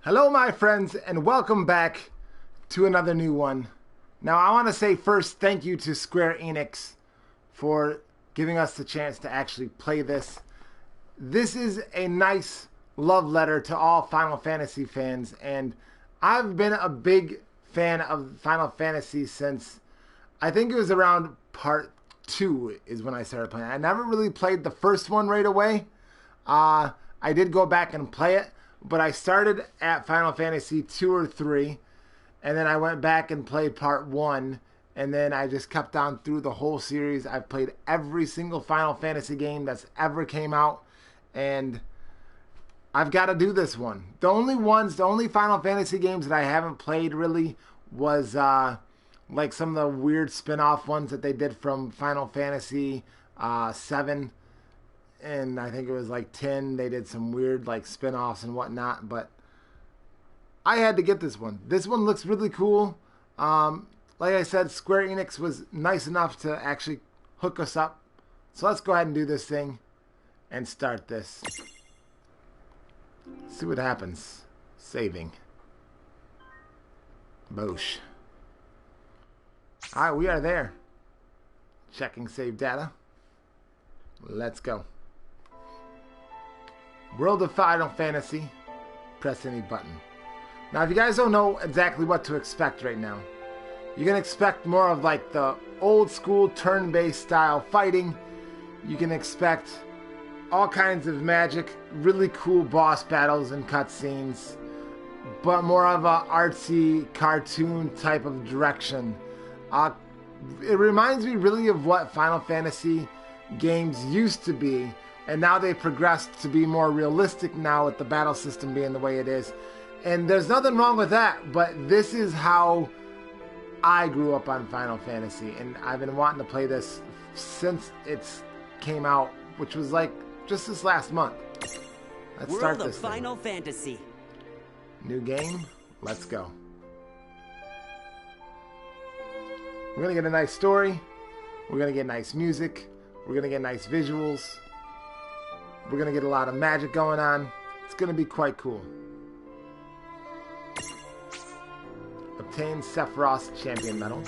Hello my friends and welcome back to another new one. Now I want to say first thank you to Square Enix for giving us the chance to actually play this. This is a nice love letter to all Final Fantasy fans, and I've been a big fan of Final Fantasy since I think it was around part 2 is when I started playing. I never really played the first one right away. I did go back and play it, but I started at Final Fantasy 2 or 3, and then I went back and played part 1, and then I just kept on through the whole series. I've played every single Final Fantasy game that's ever came out, and I've got to do this one. The only Final Fantasy games that I haven't played really was like some of the weird spin-off ones that they did from Final Fantasy 7. And I think it was like 10. They did some weird like spin-offs and whatnot. But I had to get this one. This one looks really cool. Like I said, Square Enix was nice enough to actually hook us up. So let's go ahead and do this thing and start this. See what happens. Saving. Boosh. Alright, we are there. Checking save data. Let's go. World of Final Fantasy. Press any button. Now, if you guys don't know exactly what to expect right now, you can expect more of like the old school turn-based style fighting. You can expect all kinds of magic, really cool boss battles and cutscenes, but more of a artsy cartoon type of direction. It reminds me really of what Final Fantasy games used to be, and now they've progressed to be more realistic now with the battle system being the way it is. And there's nothing wrong with that, but this is how I grew up on Final Fantasy, and I've been wanting to play this since it came out, which was like just this last month. Let's start this thing. Final Fantasy. New game. Let's go. We're gonna get a nice story. We're gonna get nice music. We're gonna get nice visuals. We're gonna get a lot of magic going on. It's gonna be quite cool. Obtain Sephiroth's Champion Medal.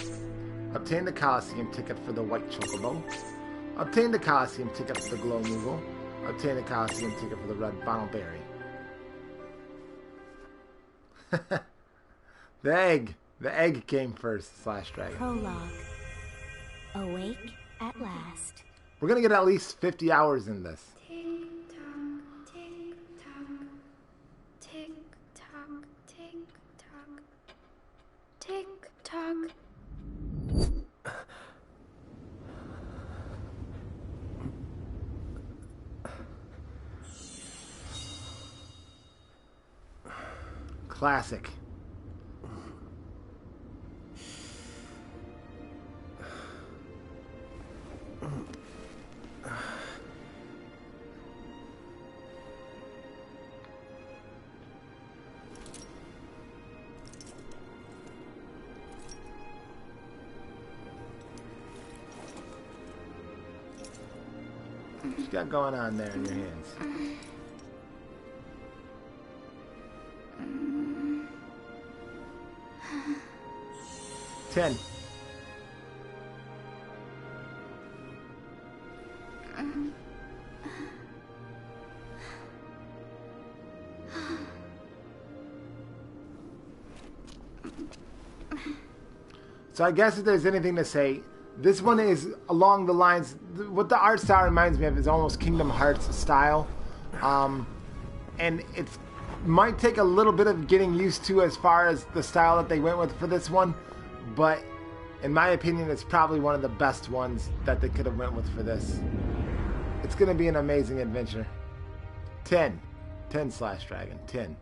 Obtain the Coliseum ticket for the White Chocobo. Obtain the Coliseum ticket for the Glow Moogle. Obtain the Coliseum ticket for the Red Bonnel Berry. The egg. The egg came first, Slash Dragon. Prologue. Awake at last. We're gonna get at least 50 hours in this. Tick tock, tick tock, tick tock, tick tock. Classic. What you got going on there in your hands? Ten. So I guess if there's anything to say, this one is along the lines, what the art style reminds me of is almost Kingdom Hearts style. And it might take a little bit of getting used to as far as the style that they went with for this one. But in my opinion, it's probably one of the best ones that they could have went with for this. It's going to be an amazing adventure. 10. 10 Slash Dragon. 10.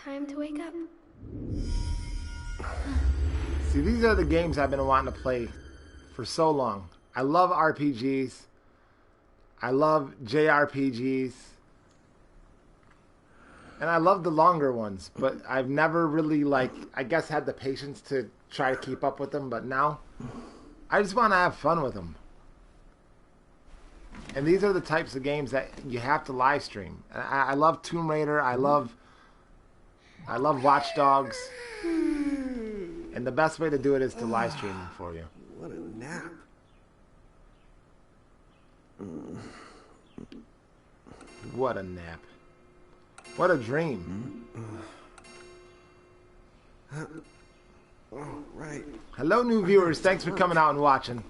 Time to wake up. See, these are the games I've been wanting to play for so long. I love RPGs. I love JRPGs. And I love the longer ones, but I've never really, like, I guess had the patience to try to keep up with them, but now I just want to have fun with them. And these are the types of games that you have to live stream. I love Tomb Raider. I love Watch Dogs. And the best way to do it is to live stream them for you. What a nap. What a nap. What a dream. Oh, right. Hello, new viewers. Thanks for coming out and watching.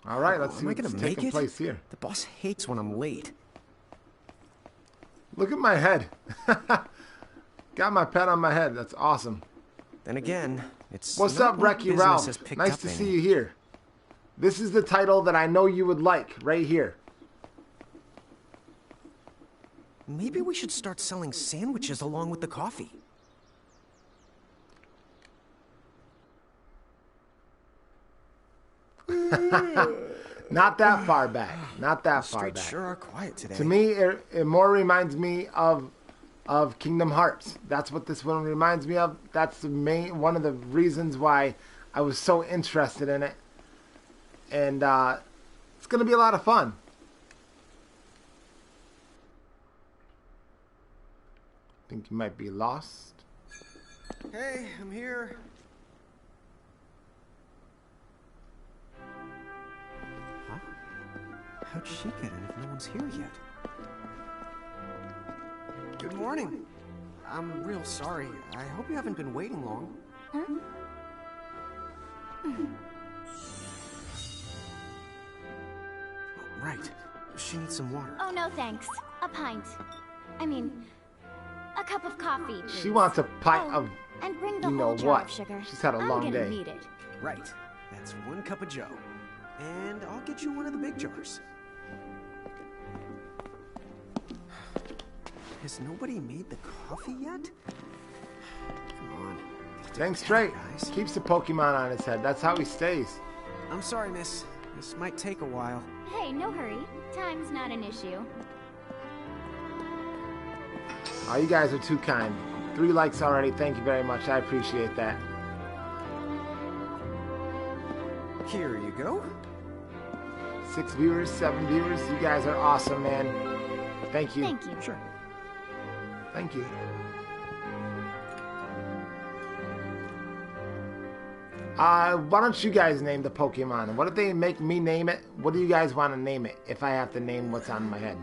All right, let's see what's taking place here. The boss hates when I'm late. Look at my head. Got my pet on my head. That's awesome. Then again, it's What's not up, what Wrecky business Ralph? has picked Nice up to any. see you here. This is the title that I know you would like, right here. Maybe we should start selling sandwiches along with the coffee. Not that far back. Not that far Streets back. sure are quiet today. To me, it more reminds me of Kingdom Hearts. That's what this one reminds me of. That's the one of the reasons why I was so interested in it. And it's going to be a lot of fun. Think you might be lost. Hey, I'm here. Huh? How'd she get in if no one's here yet? Good morning. I'm real sorry. I hope you haven't been waiting long. Huh? Right. She needs some water. Oh, no thanks. A pint. I mean, a cup of coffee, please. She wants a pint of, and bring the you know whole jar what. of sugar. She's had a long I'm day. gonna need it. Right. That's 1 cup of Joe. And I'll get you one of the big jars. Has nobody made the coffee yet? Come on. Dang straight. Guys. Keeps the Pokemon on his head. That's how he stays. I'm sorry, miss. This might take a while. Hey, no hurry. Time's not an issue. Oh, you guys are too kind. 3 likes already. Thank you very much. I appreciate that. Here you go. 6 viewers, 7 viewers. You guys are awesome, man. Thank you. Thank you. Sure. Thank you. Why don't you guys name the Pokemon? What if they make me name it? What do you guys want to name it if I have to name what's on my head?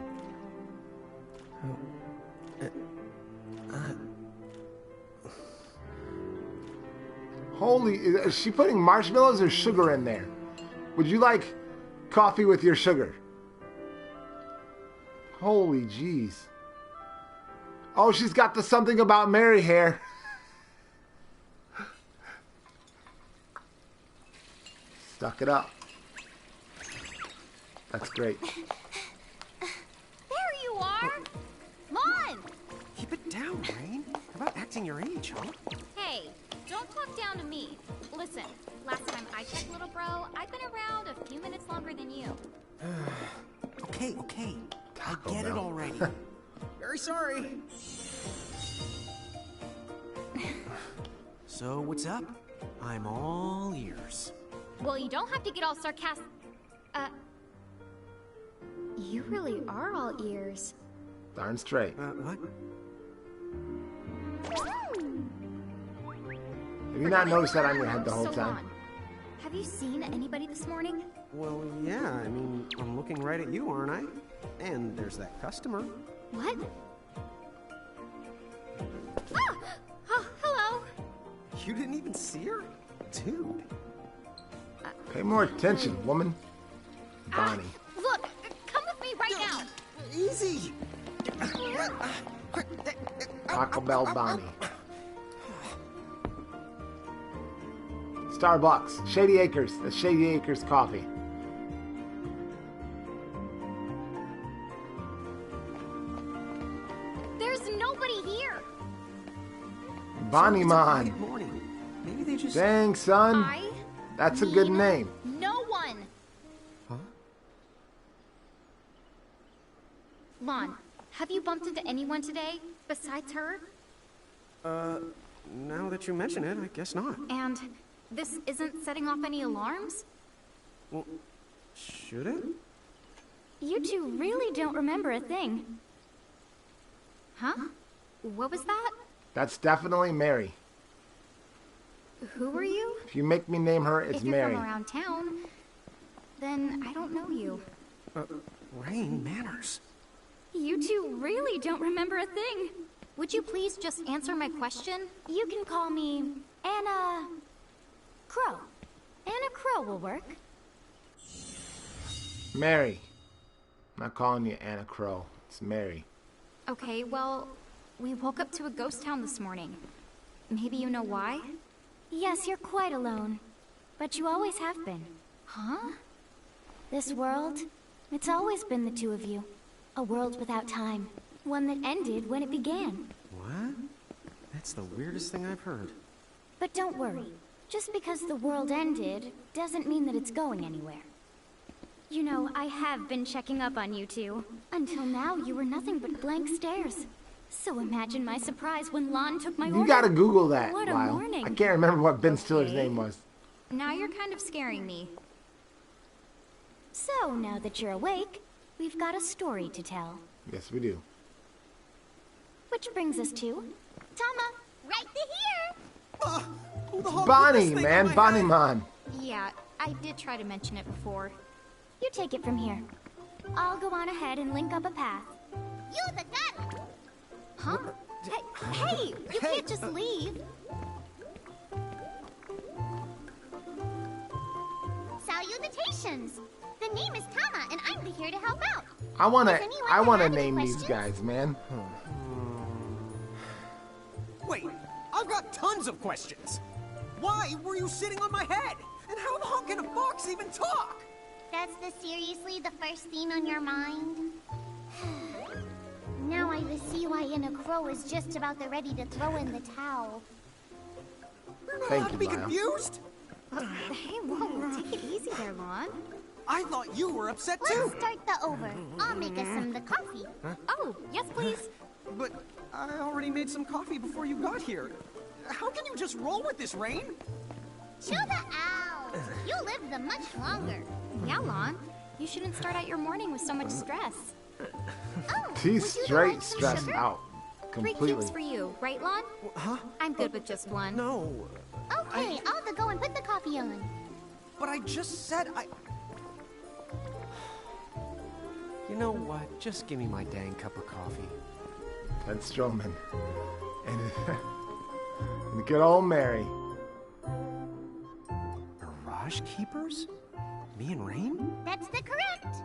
Holy, is she putting marshmallows or sugar in there? Would you like coffee with your sugar? Holy jeez. Oh, she's got the something about Mary hair. Stuck it up. That's great. There you are! Come on! Keep it down, Rain. How about acting your age, huh? Hey, don't talk down to me. Listen, last time I checked, little bro, I've been around a few minutes longer than you. Okay, okay. Taco I get it Bell. already. Very sorry. So, what's up? I'm all ears. Well, you don't have to get all sarcastic. You really are all ears. Darn straight. What? Have you not noticed that on your head the whole So time? on. Have you seen anybody this morning? Well, yeah, I mean, I'm looking right at you, aren't I? And there's that customer. What? Ah! Oh, hello. You didn't even see her? Dude. Pay more attention, woman. Bonnie. Look, come with me right now. Easy! Taco Bell Bonnie. Starbucks. Shady Acres. That's Shady Acres coffee. There's nobody here. Bonnie It's a Mon. quiet morning. Maybe they just... Dang, son. That's a good mean name. No one. Huh? Lon, have you bumped into anyone today besides her? Now that you mention it, I guess not. And this isn't setting off any alarms? Well, should it? You two really don't remember a thing. Huh? What was that? That's definitely Mary. Who are you? If you make me name her, it's If you're Mary. from around town, then I don't know you. Rain manners. You two really don't remember a thing. Would you please just answer my question? You can call me Anna Crow. Anna Crow will work. Mary. I'm not calling you Anna Crow. It's Mary. Okay, well, we woke up to a ghost town this morning. Maybe you know why? Yes, you're quite alone. But you always have been. Huh? This world, it's always been the two of you. A world without time. One that ended when it began. What? That's the weirdest thing I've heard. But don't worry. Just because the world ended doesn't mean that it's going anywhere. You know, I have been checking up on you two. Until now, you were nothing but blank stares. So imagine my surprise when Lon took my order. You gotta Google that, What a Lyle. morning. I can't remember what Ben Stiller's name was. Now you're kind of scaring me. So, now that you're awake, we've got a story to tell. Yes, we do. Which brings us to... Tama, right here! Who the hell put this Bonnie, thing on man. my Bonnie head? Mon. Yeah, I did try to mention it before. You take it from here. I'll go on ahead and link up a path. You the cat! Huh? Hey, you can't just leave. Salutations! The name is Tama, and I'm here to help out. I wanna Does anyone have any name these questions? guys, man. Wait, I've got tons of questions. Why were you sitting on my head? And how the hell can a fox even talk? That's seriously the first thing on your mind? Now I see why Anna Crow is just about ready to throw in the towel. We're not Thank allowed to you, be Lyle. confused? Hey, whoa, take it easy there, Lon. I thought you were upset Let's too. start the over. I'll make us some of the coffee. Oh, yes, please. But I already made some coffee before you got here. How can you just roll with this, Rain? Chill the out. You live the much longer. Yeah, Lon. You shouldn't start out your morning with so much stress. Oh, He's would you straight like some stressed sugar? out. 3 Completely. cubes for you, right, Lon? Huh? I'm good with just one. No. Okay, I'll go and put the coffee on. But I just said I... You know what? Just give me my dang cup of coffee. That's Strowman. And good old Mary. Mirage Keepers? Me and Rain? That's the correct.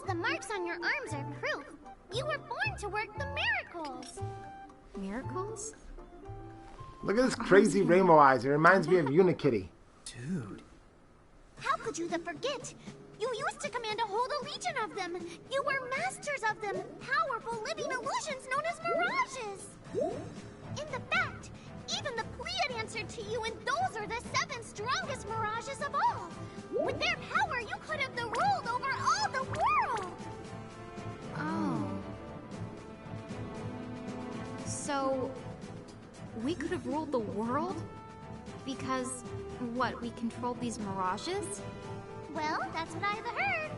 The marks on your arms are proof. You were born to work the miracles. Miracles? Look at this crazy rainbow eyes. It reminds me of Unikitty. Dude. How could you forget? You used to command a whole legion of them. You were masters of them, powerful living illusions known as mirages. In the fact, even the Pleiad answered to you, and those are the 7 strongest mirages of all. With their power, you could have ruled over all the world. Oh. So, we could have ruled the world? Because, what, we controlled these mirages? Well, that's what I've heard.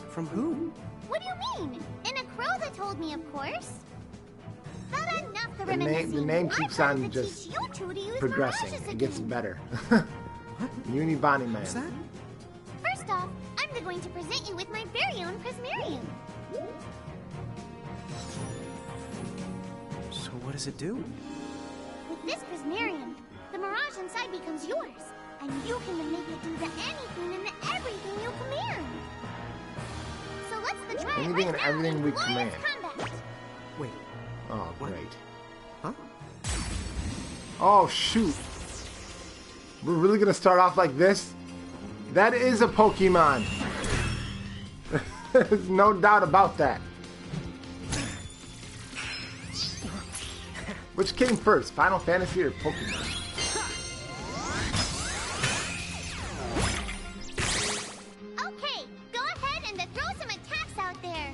From who? What do you mean? In a crow that told me, of course. But enough the The name keeps on just progressing. It gets better. Uni Bonnie Man. What's that? First off, I'm going to present you with my very own Prismarium. So what does it do? With this Prismarium, the mirage inside becomes yours, and you can make it do anything and everything you command. So let's try Anything it and right everything now we in glorious command. combat. Wait. Oh, What? great. Huh? Oh, shoot. We're really gonna start off like this? That is a Pokemon. There's no doubt about that. Which came first, Final Fantasy or Pokemon? Okay, go ahead and throw some attacks out there.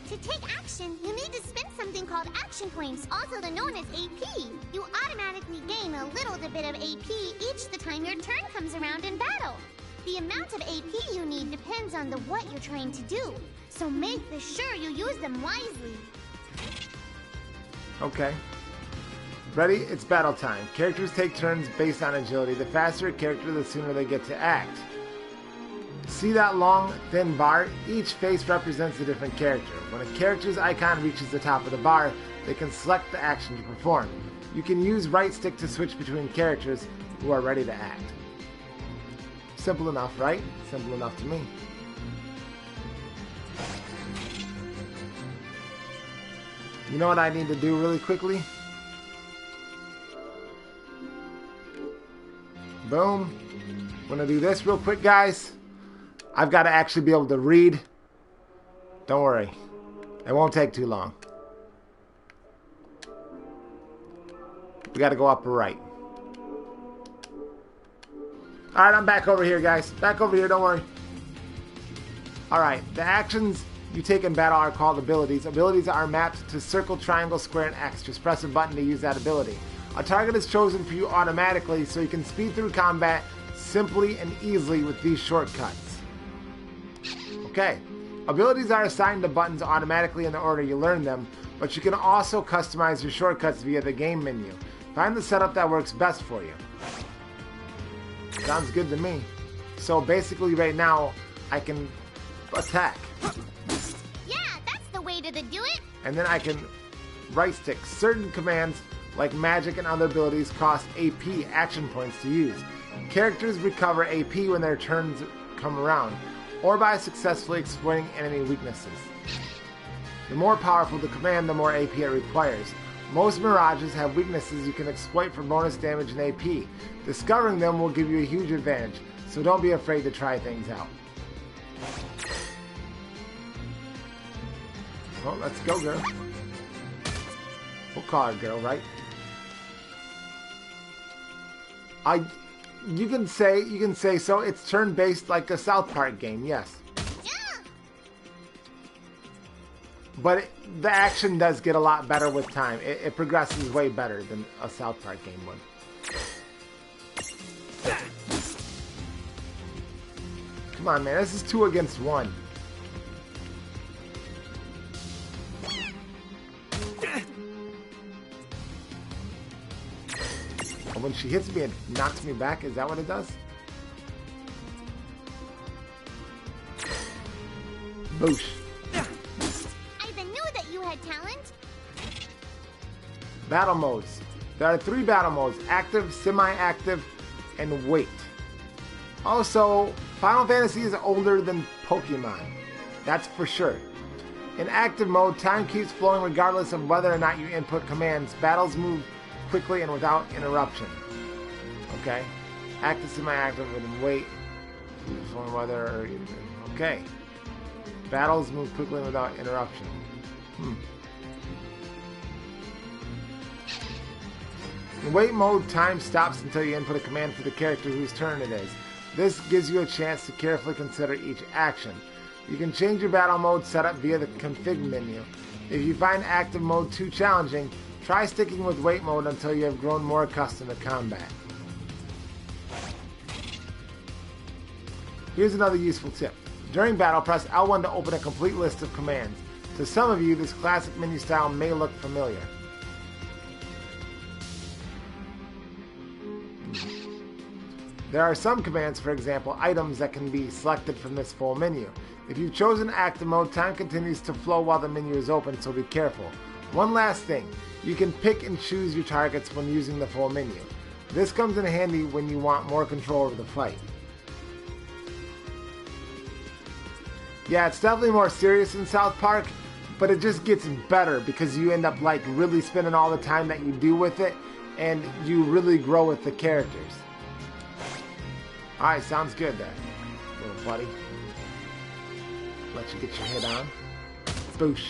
To take action, you need to spend something called action points, also known as AP. You automatically gain a little bit of AP each the time your turn comes around in battle. The amount of AP you need depends on what you're trying to do, so make sure you use them wisely. Okay. Ready? It's battle time. Characters take turns based on agility. The faster a character, the sooner they get to act. See that long, thin bar? Each face represents a different character. When a character's icon reaches the top of the bar, they can select the action to perform. You can use right stick to switch between characters who are ready to act. Simple enough, right? Simple enough to me. You know what I need to do really quickly? Boom. I'm gonna do this real quick, guys. I've got to actually be able to read. Don't worry. It won't take too long. We got to go upper right. Alright, I'm back over here, guys. Back over here, don't worry. Alright, the actions you take in battle are called abilities. Abilities are mapped to circle, triangle, square, and X. Just press a button to use that ability. A target is chosen for you automatically, so you can speed through combat simply and easily with these shortcuts. Okay, abilities are assigned to buttons automatically in the order you learn them, but you can also customize your shortcuts via the game menu. Find the setup that works best for you. Sounds good to me. So basically right now, I can attack. Yeah, that's the way to do it. And then I can right stick. Certain commands, like magic and other abilities, cost AP, action points, to use. Characters recover AP when their turns come around, or by successfully exploiting enemy weaknesses. The more powerful the command, the more AP it requires. Most mirages have weaknesses you can exploit for bonus damage and AP. Discovering them will give you a huge advantage, so don't be afraid to try things out. Well, let's go, girl. We'll call her girl, right? You can say so. It's turn-based like a South Park game, yes. Yeah. But the action does get a lot better with time. It progresses way better than a South Park game would. Come on, man. This is 2 against 1. When she hits me, it knocks me back. Is that what it does? Boosh. I knew that you had talent. Battle modes. There are 3 battle modes: active, semi-active, and wait. Also, Final Fantasy is older than Pokemon. That's for sure. In active mode, time keeps flowing regardless of whether or not you input commands. Battles move quickly and without interruption. Okay. Active, semi-active, and wait. Flowing weather. Okay. Battles move quickly and without interruption. In wait mode, time stops until you input a command for the character whose turn it is. This gives you a chance to carefully consider each action. You can change your battle mode setup via the config menu. If you find active mode too challenging, try sticking with wait mode until you have grown more accustomed to combat. Here's another useful tip. During battle, press L1 to open a complete list of commands. To some of you, this classic menu style may look familiar. There are some commands, for example, items, that can be selected from this full menu. If you've chosen active mode, time continues to flow while the menu is open, so be careful. One last thing, you can pick and choose your targets when using the full menu. This comes in handy when you want more control over the fight. Yeah, it's definitely more serious in South Park, but it just gets better because you end up like really spending all the time that you do with it, and you really grow with the characters. Alright, sounds good there, little buddy. Let you get your hit on. Boosh.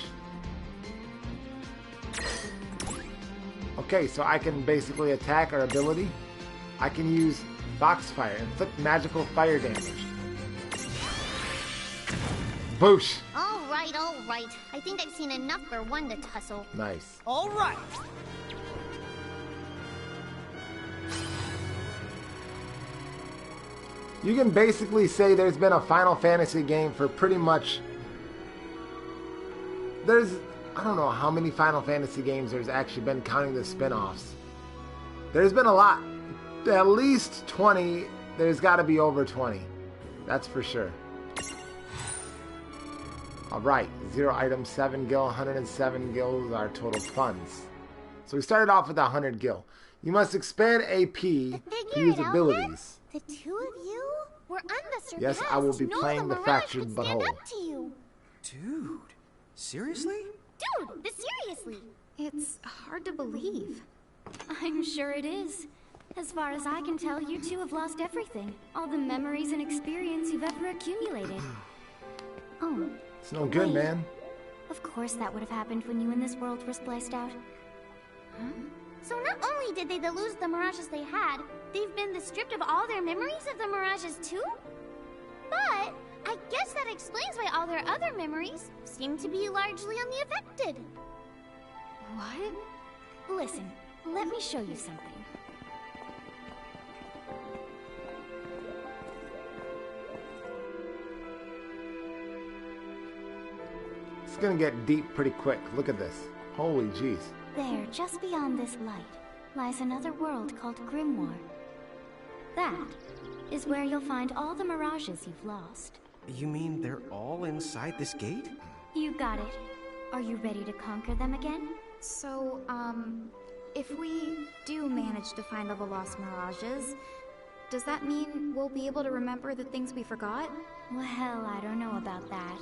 Okay, so I can basically attack our ability. I can use Foxfire, inflict magical fire damage. Boosh! Alright, alright. I think I've seen enough for one to tussle. Nice. Alright! You can basically say there's been a Final Fantasy game for pretty much... I don't know how many Final Fantasy games there's actually been counting the spin-offs. There's been a lot. At least 20. There's got to be over 20. That's for sure. Alright, 0 items, 7 gil, 107 gil are total funds. So we started off with 100 gil. You must expand AP to use abilities. The two of you were unsurpassed. Yes, I will be playing the Fractured Butthole. Dude, seriously? Dude, seriously. It's hard to believe. I'm sure it is. As far as I can tell, you two have lost everything. All the memories and experience you've ever accumulated. Oh. It's no good, wait. man. Of course that would have happened when you and this world were spliced out. Huh? So not only did they lose the mirages they had, they've been stripped of all their memories of the mirages too? But I guess that explains why all their other memories seem to be largely unaffected. What? Listen, let me show you something. It's gonna get deep pretty quick. Look at this. Holy jeez. There, just beyond this light, lies another world called Grimoire. That is where you'll find all the mirages you've lost. You mean they're all inside this gate? You got it. Are you ready to conquer them again? So, if we do manage to find all the lost mirages, does that mean we'll be able to remember the things we forgot? Well, I don't know about that.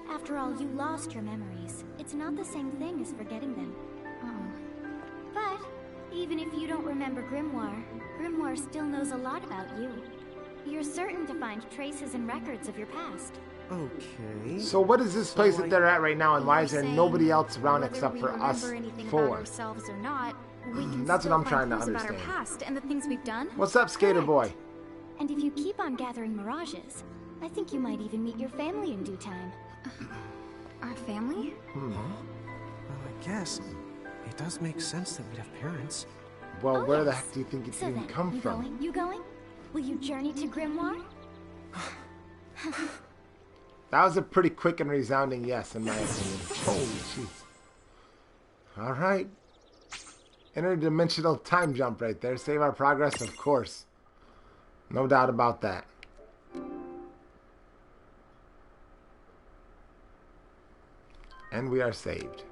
After all, you lost your memories. It's not the same thing as forgetting them. But even if you don't remember Grimoire, Grimoire still knows a lot about you. You're certain to find traces and records of your past. Okay. So what is this place that they're at right now, and why is there You're nobody saying else around whether except we for us remember anything four? about ourselves or not, we can That's still what I'm find trying to clues about our understand. past and the things we've done. What's up, Skater Boy? And if you keep on gathering mirages, I think you might even meet your family in due time. Our family? Well, I guess it does make sense that we'd have parents. Well, Oh, where the yes. heck do you think it So even then, come you from? going? You going? Will you journey to Grimoire? That was a pretty quick and resounding yes, in my opinion. Holy jeez. Alright. Interdimensional time jump right there. Save our progress, of course. No doubt about that. And we are saved.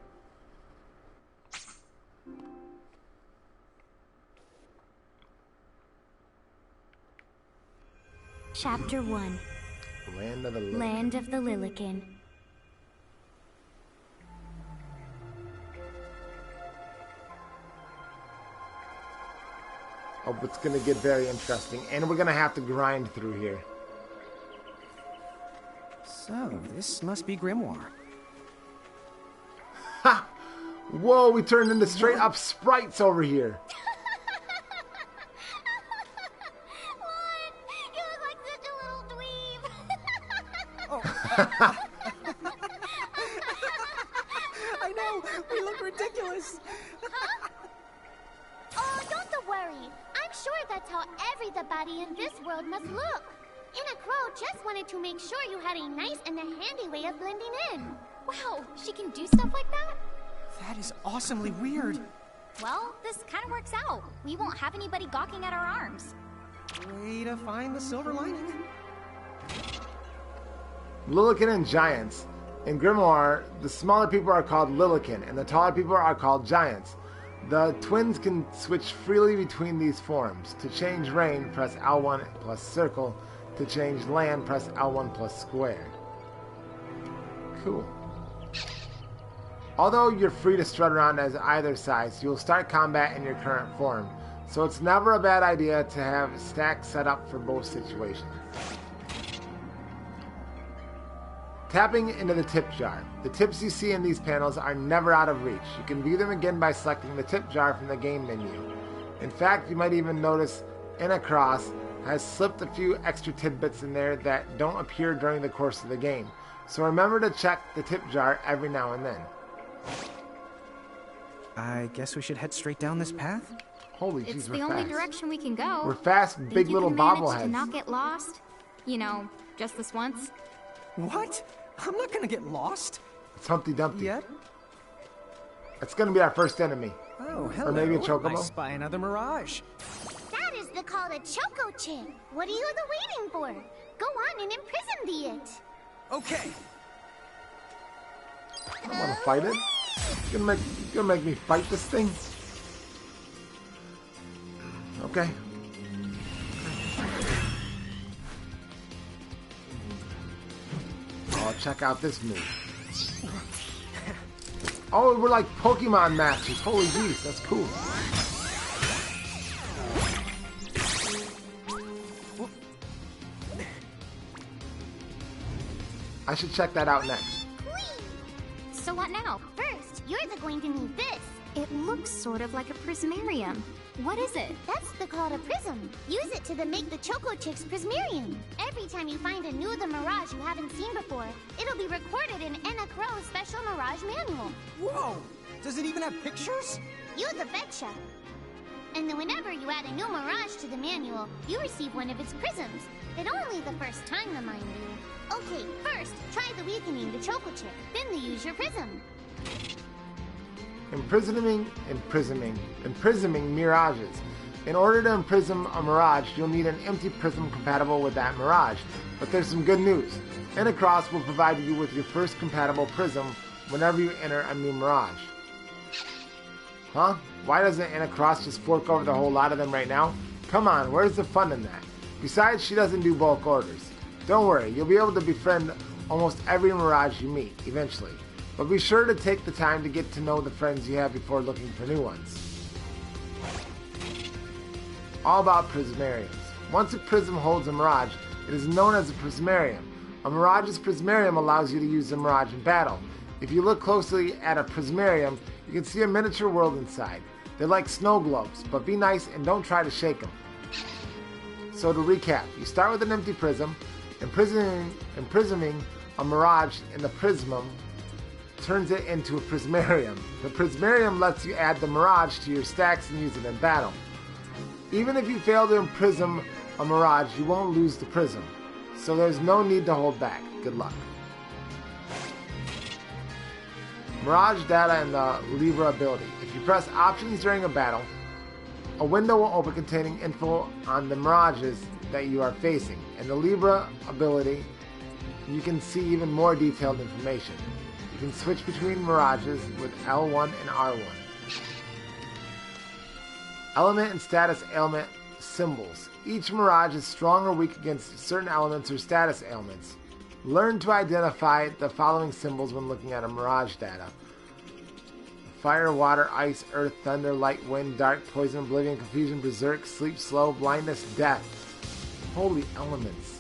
Chapter 1. Land of the Lilican. Land of the Lilican. Oh, it's gonna get very interesting. And we're gonna have to grind through here. So, this must be Grimoire. Ha! Whoa, we turned into straight up sprites over here. What? You look like such a little dweeb. I know! We look ridiculous! Oh, don't worry. I'm sure that's how everybody in this world must look. Inna Crow just wanted to make sure you had a nice and a handy way of blending in. Wow, she can do stuff like that? That is awesomely weird. Well, this kind of works out. We won't have anybody gawking at our arms. Way to find the silver lining. Lilican and giants. In Grimoire, the smaller people are called Lilican, and the taller people are called giants. The twins can switch freely between these forms. To change rain, press L1 plus circle. To change land, press L1 plus square. Cool. Although you're free to strut around as either size, you will start combat in your current form. So it's never a bad idea to have stacks set up for both situations. Tapping into the tip jar. The tips you see in these panels are never out of reach. You can view them again by selecting the tip jar from the game menu. In fact, you might even notice Cross has slipped a few extra tidbits in there that don't appear during the course of the game. So remember to check the tip jar every now and then. I guess we should head straight down this path? Holy jeez, It's we're the fast. only direction we can go. We're fast, big little Think you can manage bobbleheads. to not get lost? You know, just this once? What? I'm not gonna get lost. It's Humpty Dumpty. Yet? It's gonna be our first enemy. Oh, hello. Or maybe a chocobo. I spy another mirage. That is called a choco chick. What are you waiting for? Go on and imprison the it. Okay. I don't want to fight it. You're gonna make me fight this thing? Okay. Oh, check out this move. Oh, we're like Pokemon matches. Holy jeez, that's cool. I should check that out next. So what now? First, you're going to need this. It looks sort of like a prismarium. What is it? That's called a prism. Use it to make the Choco Chick's prismarium. Every time you find a new the Mirage you haven't seen before, it'll be recorded in Enna Crow's special Mirage manual. Whoa! Does it even have pictures? You the betcha. And then whenever you add a new Mirage to the manual, you receive one of its prisms. But only the first time, mind you. Okay, first, try the weakening the Choco Chick, then the use your prism. Imprisoning mirages. In order to imprison a mirage, you'll need an empty prism compatible with that mirage. But there's some good news. Cross will provide you with your first compatible prism whenever you enter a new mirage. Huh? Why doesn't Cross just fork over the whole lot of them right now? Come on, where's the fun in that? Besides, she doesn't do bulk orders. Don't worry, you'll be able to befriend almost every mirage you meet, eventually. But be sure to take the time to get to know the friends you have before looking for new ones. All about prismariums. Once a prism holds a mirage, it is known as a prismarium. A mirage's prismarium allows you to use the mirage in battle. If you look closely at a prismarium, you can see a miniature world inside. They're like snow globes, but be nice and don't try to shake them. So to recap, you start with an empty prism. Imprisoning a mirage in the prism turns it into a prismarium. The prismarium lets you add the mirage to your stacks and use it in battle. Even if you fail to imprison a mirage, you won't lose the prism. So there's no need to hold back. Good luck. Mirage data and the Libra ability. If you press options during a battle, a window will open containing info on the mirages that you are facing. And the Libra ability, you can see even more detailed information. You can switch between mirages with L1 and R1. Element and status ailment symbols. Each mirage is strong or weak against certain elements or status ailments. Learn to identify the following symbols when looking at a mirage data. Fire, water, ice, earth, thunder, light, wind, dark, poison, oblivion, confusion, berserk, sleep, slow, blindness, death. Holy elements.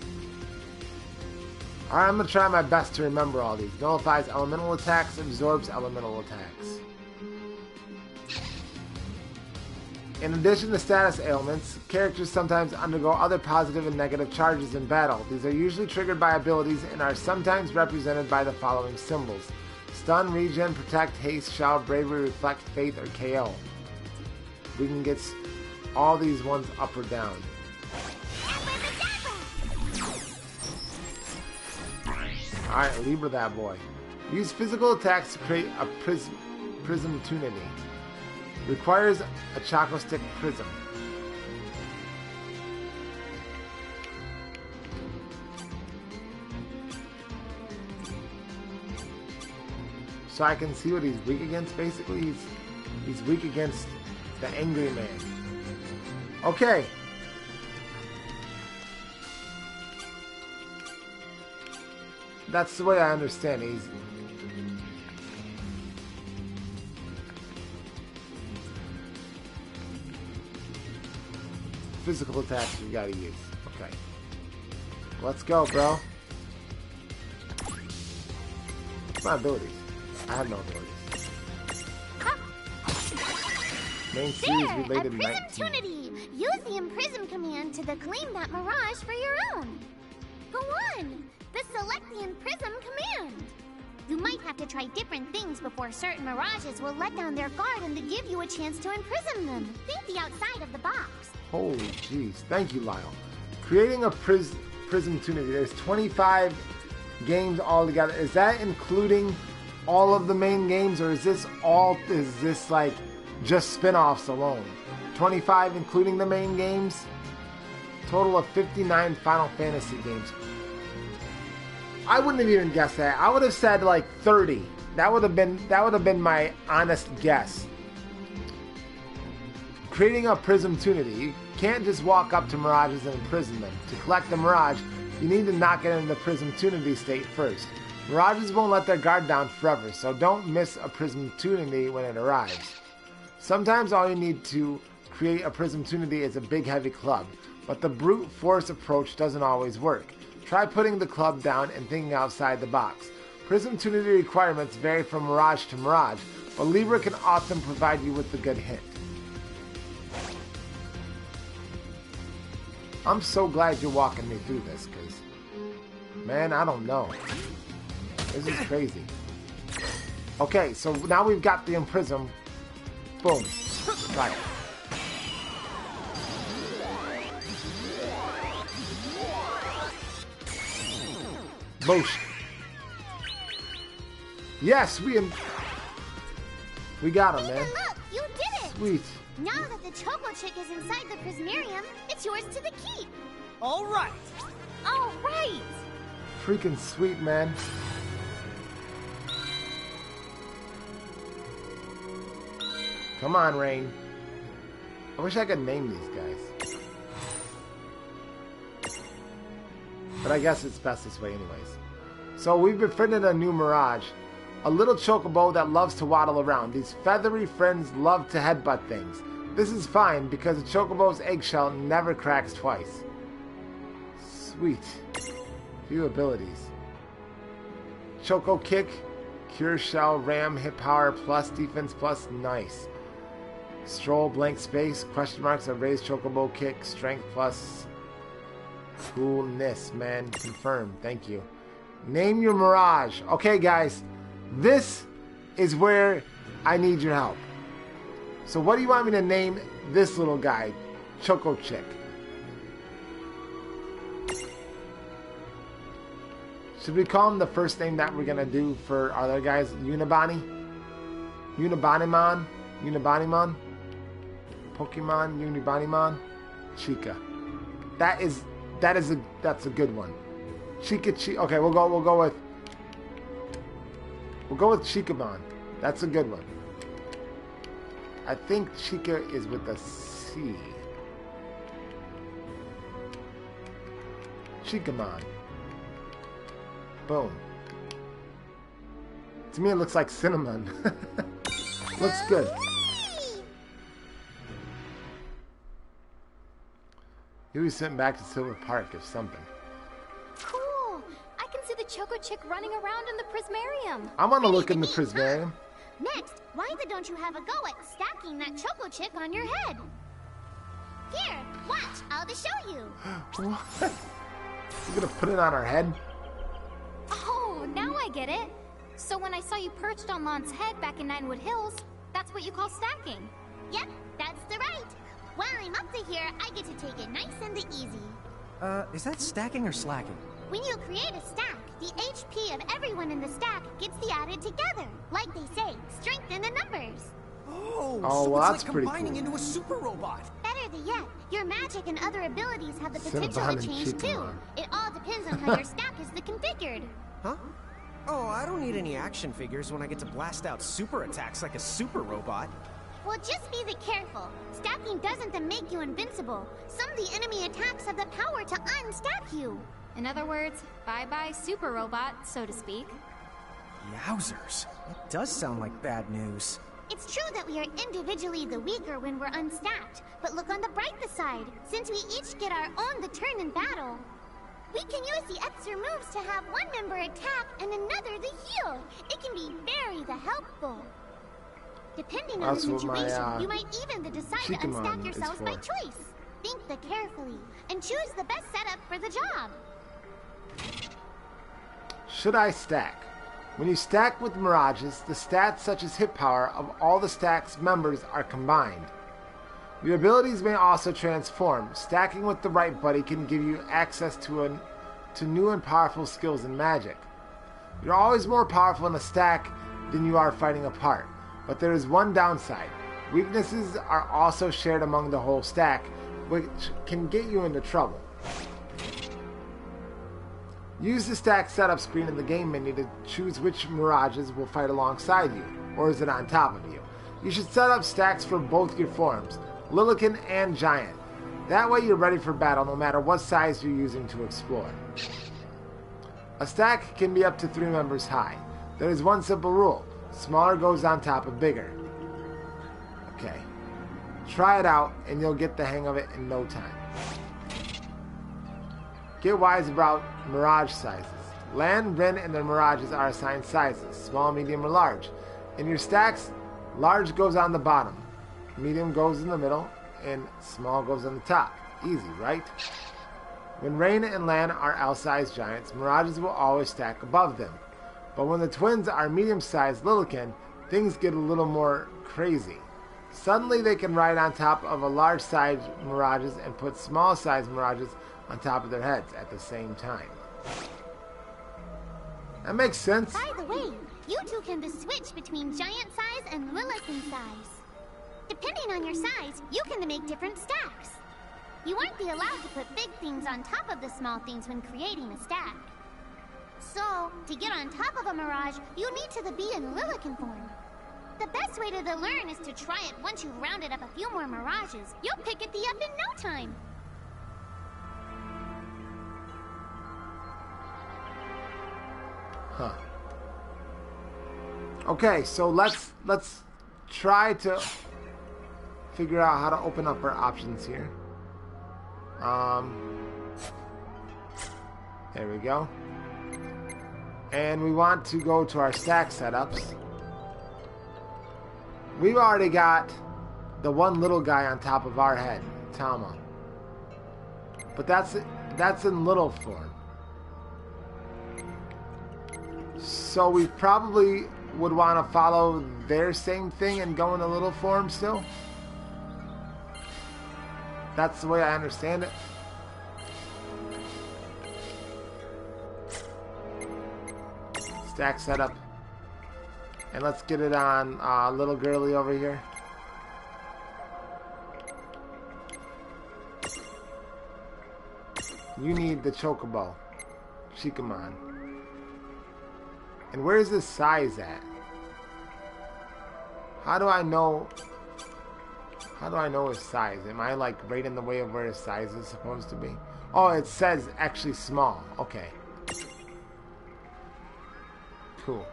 Alright, I'm going to try my best to remember all these. Nullifies elemental attacks, absorbs elemental attacks. In addition to status ailments, characters sometimes undergo other positive and negative charges in battle. These are usually triggered by abilities and are sometimes represented by the following symbols. Stun, regen, protect, haste, shout, bravery, reflect, faith, or KO. We can get all these ones up or down. Alright, Libra that boy. Use physical attacks to create a prism tunity. Requires a Choco Stick prism. So I can see what he's weak against, basically. He's weak against the Angry Man. Okay. That's the way I understand it. physical attacks you gotta use. Okay. Let's go, bro. What's my abilities? I have no abilities. Main series There! related A 19. Prismtunity! Use the Imprism command to claim that mirage for your own. Go on! The Select the Imprism command! You might have to try different things before certain mirages will let down their guard and to give you a chance to imprison them. Think the outside of the box. Holy jeez. Thank you, Lyle. Creating a Prismtunity. There's 25 games altogether. Is that including all of the main games, or is this like just spin-offs alone? 25 including the main games? Total of 59 Final Fantasy games. I wouldn't have even guessed that. I would have said like 30. That would have been my honest guess. Creating a Prismtunity. You can't just walk up to mirages and imprison them. To collect the mirage, you need to knock it into the Prismtunity state first. Mirages won't let their guard down forever, so don't miss a Prismtunity when it arrives. Sometimes all you need to create a Prismtunity is a big heavy club, but the brute force approach doesn't always work. Try putting the club down and thinking outside the box. Prismtunity requirements vary from mirage to mirage, but Libra can often provide you with a good hint. I'm so glad you're walking me through this, because, man, I don't know. This is crazy. Okay, so now we've got the Imprism. Boom. Right. Boosh. Yes, we got him, man. Look, you did it! Sweet. Now that the Choco Chick is inside the Prismarium, it's yours to the keep. All right. All right. Freaking sweet, man. Come on, Rain. I wish I could name these guys. But I guess it's best this way anyways. So we've befriended a new mirage. A little chocobo that loves to waddle around. These feathery friends love to headbutt things. This is fine because a chocobo's eggshell never cracks twice. Sweet. Few abilities. Choco Kick, Cure Shell, Ram, Hit Power, plus Defense, plus Nice. Stroll, Blank Space, question marks, a raised Chocobo Kick, Strength, plus Coolness, man. Confirmed. Thank you. Name your mirage. Okay, guys. This is where I need your help. So what do you want me to name this little guy? Choco Chick. Should we call him the first name that we're going to do for our other guys? Unibani? Unibanimon? Unibanimon? Pokemon? Unibanimon? Chica. That's a good one. Chica. Okay, we'll go with Chicamon. That's a good one. I think Chica is with a C. Chicamon. Boom. To me it looks like cinnamon. Looks good. He was sent back to Silver Park or something. Cool! I can see the Choco Chick running around in the Prismarium. I want to look in the Prismarium. Next, why don't you have a go at stacking that Choco Chick on your head? Here, watch, I'll just show you. What? You're gonna put it on our head? Oh, now I get it. So when I saw you perched on Lon's head back in Ninewood Hills, that's what you call stacking. Yep, that's the right. While I'm up to here, I get to take it nice and easy. Is that stacking or slacking? When you create a stack, the HP of everyone in the stack gets the added together. Like they say, strengthen the numbers. Oh, Oh, so well, it's that's like pretty combining cool. into a super robot. Better than yet, your magic and other abilities have the potential Cinnabon to and change too. Chicamon. It all depends on how your stack is configured. Huh? Oh, I don't need any action figures when I get to blast out super attacks like a super robot. Well, just be careful. Stacking doesn't make you invincible. Some of the enemy attacks have the power to unstack you. In other words, bye-bye super robot, so to speak. Yowzers. That does sound like bad news. It's true that we are individually the weaker when we're unstacked, but look on the brighter side. Since we each get our own the turn in battle, we can use the extra moves to have one member attack and another the heal. It can be very helpful. Depending on the situation, you might even decide to unstack yourselves by choice. Think carefully and choose the best setup for the job. Should I stack? When you stack with Mirages, the stats such as hit power of all the stack's members are combined. Your abilities may also transform. Stacking with the right buddy can give you access to new and powerful skills in magic. You're always more powerful in a stack than you are fighting apart, but there is one downside. Weaknesses are also shared among the whole stack, which can get you into trouble. Use the stack setup screen in the game menu to choose which Mirages will fight alongside you, or is it on top of you. You should set up stacks for both your forms, Lilican and Giant. That way you're ready for battle no matter what size you're using to explore. A stack can be up to 3 members high. There is one simple rule. Smaller goes on top of bigger. Okay. Try it out and you'll get the hang of it in no time. Get wise about Mirage sizes. Land, Ren, and their Mirages are assigned sizes, small, medium, or large. In your stacks, large goes on the bottom, medium goes in the middle, and small goes on the top. Easy, right? When Rain and Lan are L-sized giants, Mirages will always stack above them. But when the twins are medium-sized Lilican, things get a little more crazy. Suddenly they can ride on top of a large-sized Mirages and put small-sized Mirages on top of their heads at the same time. That makes sense. By the way, you two can switch between giant size and Lilican size. Depending on your size, you can make different stacks. You aren't allowed to put big things on top of the small things when creating a stack. So, to get on top of a Mirage, you need to be in Lilican form. The best way to learn is to try it once you've rounded up a few more Mirages. You'll pick it up in no time. Huh. Okay, so let's try to figure out how to open up our options here. There we go. And we want to go to our stack setups. We've already got the one little guy on top of our head, Tama. But that's in little form. So we probably would want to follow their same thing and go in a little form still. That's the way I understand it. Stack setup. And let's get it on little girly over here. You need the chocobo. Shikaman. And where's this size at? How do I know his size? Am I like right in the way of where his size is supposed to be? Oh, it says actually small. Okay. Cool.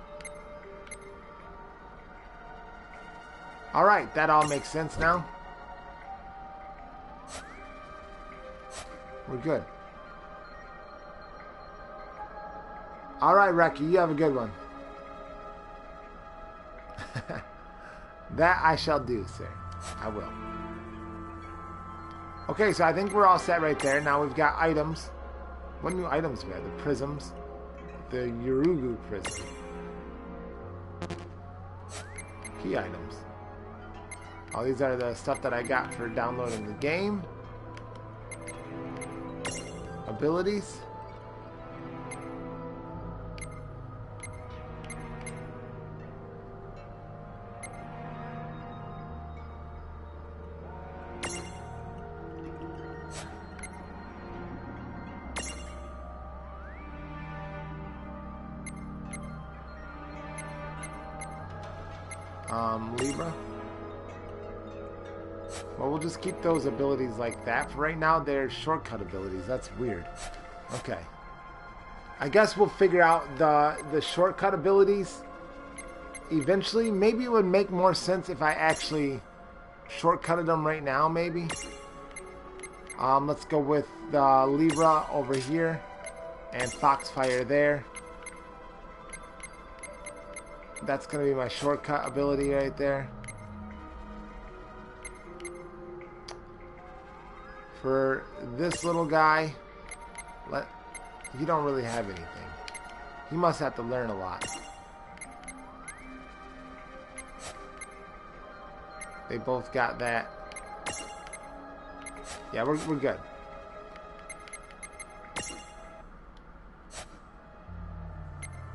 Alright, that all makes sense now. We're good. Alright, Reki, you have a good one. That I shall do, sir. I will. Okay, so I think we're all set right there. Now we've got items. What new items we have? The prisms. The Yurugu prism. Key items. All these are the stuff that I got for downloading the game. Abilities. Libra. Well, we'll just keep those abilities like that. For right now, they're shortcut abilities. That's weird. Okay. I guess we'll figure out the shortcut abilities eventually. Maybe it would make more sense if I actually shortcutted them right now, maybe. Let's go with Libra over here and Foxfire there. That's going to be my shortcut ability right there. For this little guy, he don't really have anything. He must have to learn a lot. They both got that. Yeah, we're good.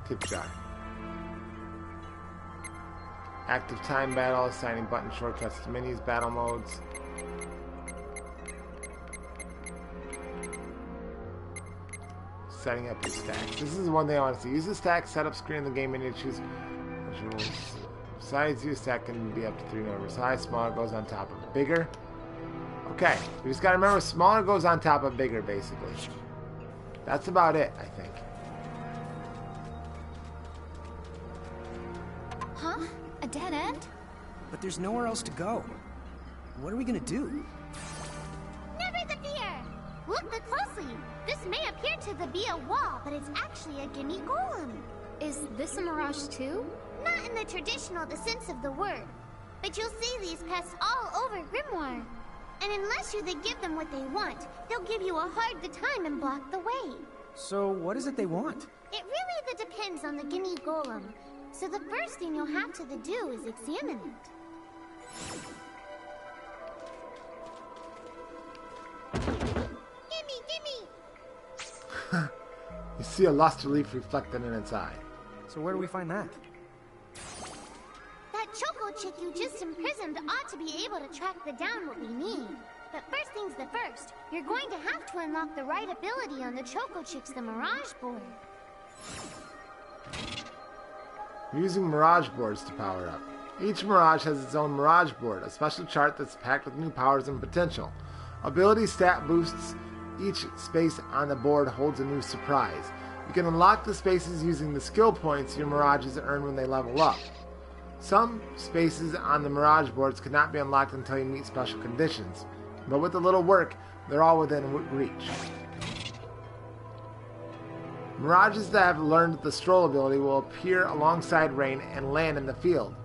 Tip jar. Active time battle, assigning button shortcuts to menus, battle modes. Setting up your stacks. This is one thing I want to see. Use the stack setup screen in the game menu to choose which size your stack can be up to 3 numbers. Size, smaller goes on top of bigger. Okay, we just gotta remember smaller goes on top of bigger, basically. That's about it, I think. Huh? A dead end? But there's nowhere else to go. What are we gonna do? Never the fear! Look closely. This may appear to be a wall, but it's actually a gimme golem. Is this a mirage too? Not in the traditional sense of the word, but you'll see these pests all over Grimoire. And unless you give them what they want, they'll give you a hard time and block the way. So what is it they want? It really depends on the gimme golem. So the first thing you'll have to do is examine it. Gimme! You see a luster leaf reflected in its eye. So where do we find that? That Choco chick you just imprisoned ought to be able to track down what we need. But first things the first, you're going to have to unlock the right ability on the Choco chick's Mirage board. We're using Mirage boards to power up. Each Mirage has its own Mirage board, a special chart that's packed with new powers and potential. Ability stat boosts. Each space on the board holds a new surprise. You can unlock the spaces using the skill points your Mirages earn when they level up. Some spaces on the Mirage boards cannot be unlocked until you meet special conditions, but with a little work, they're all within reach. Mirages that have learned the Stroll ability will appear alongside Rain and land in the field,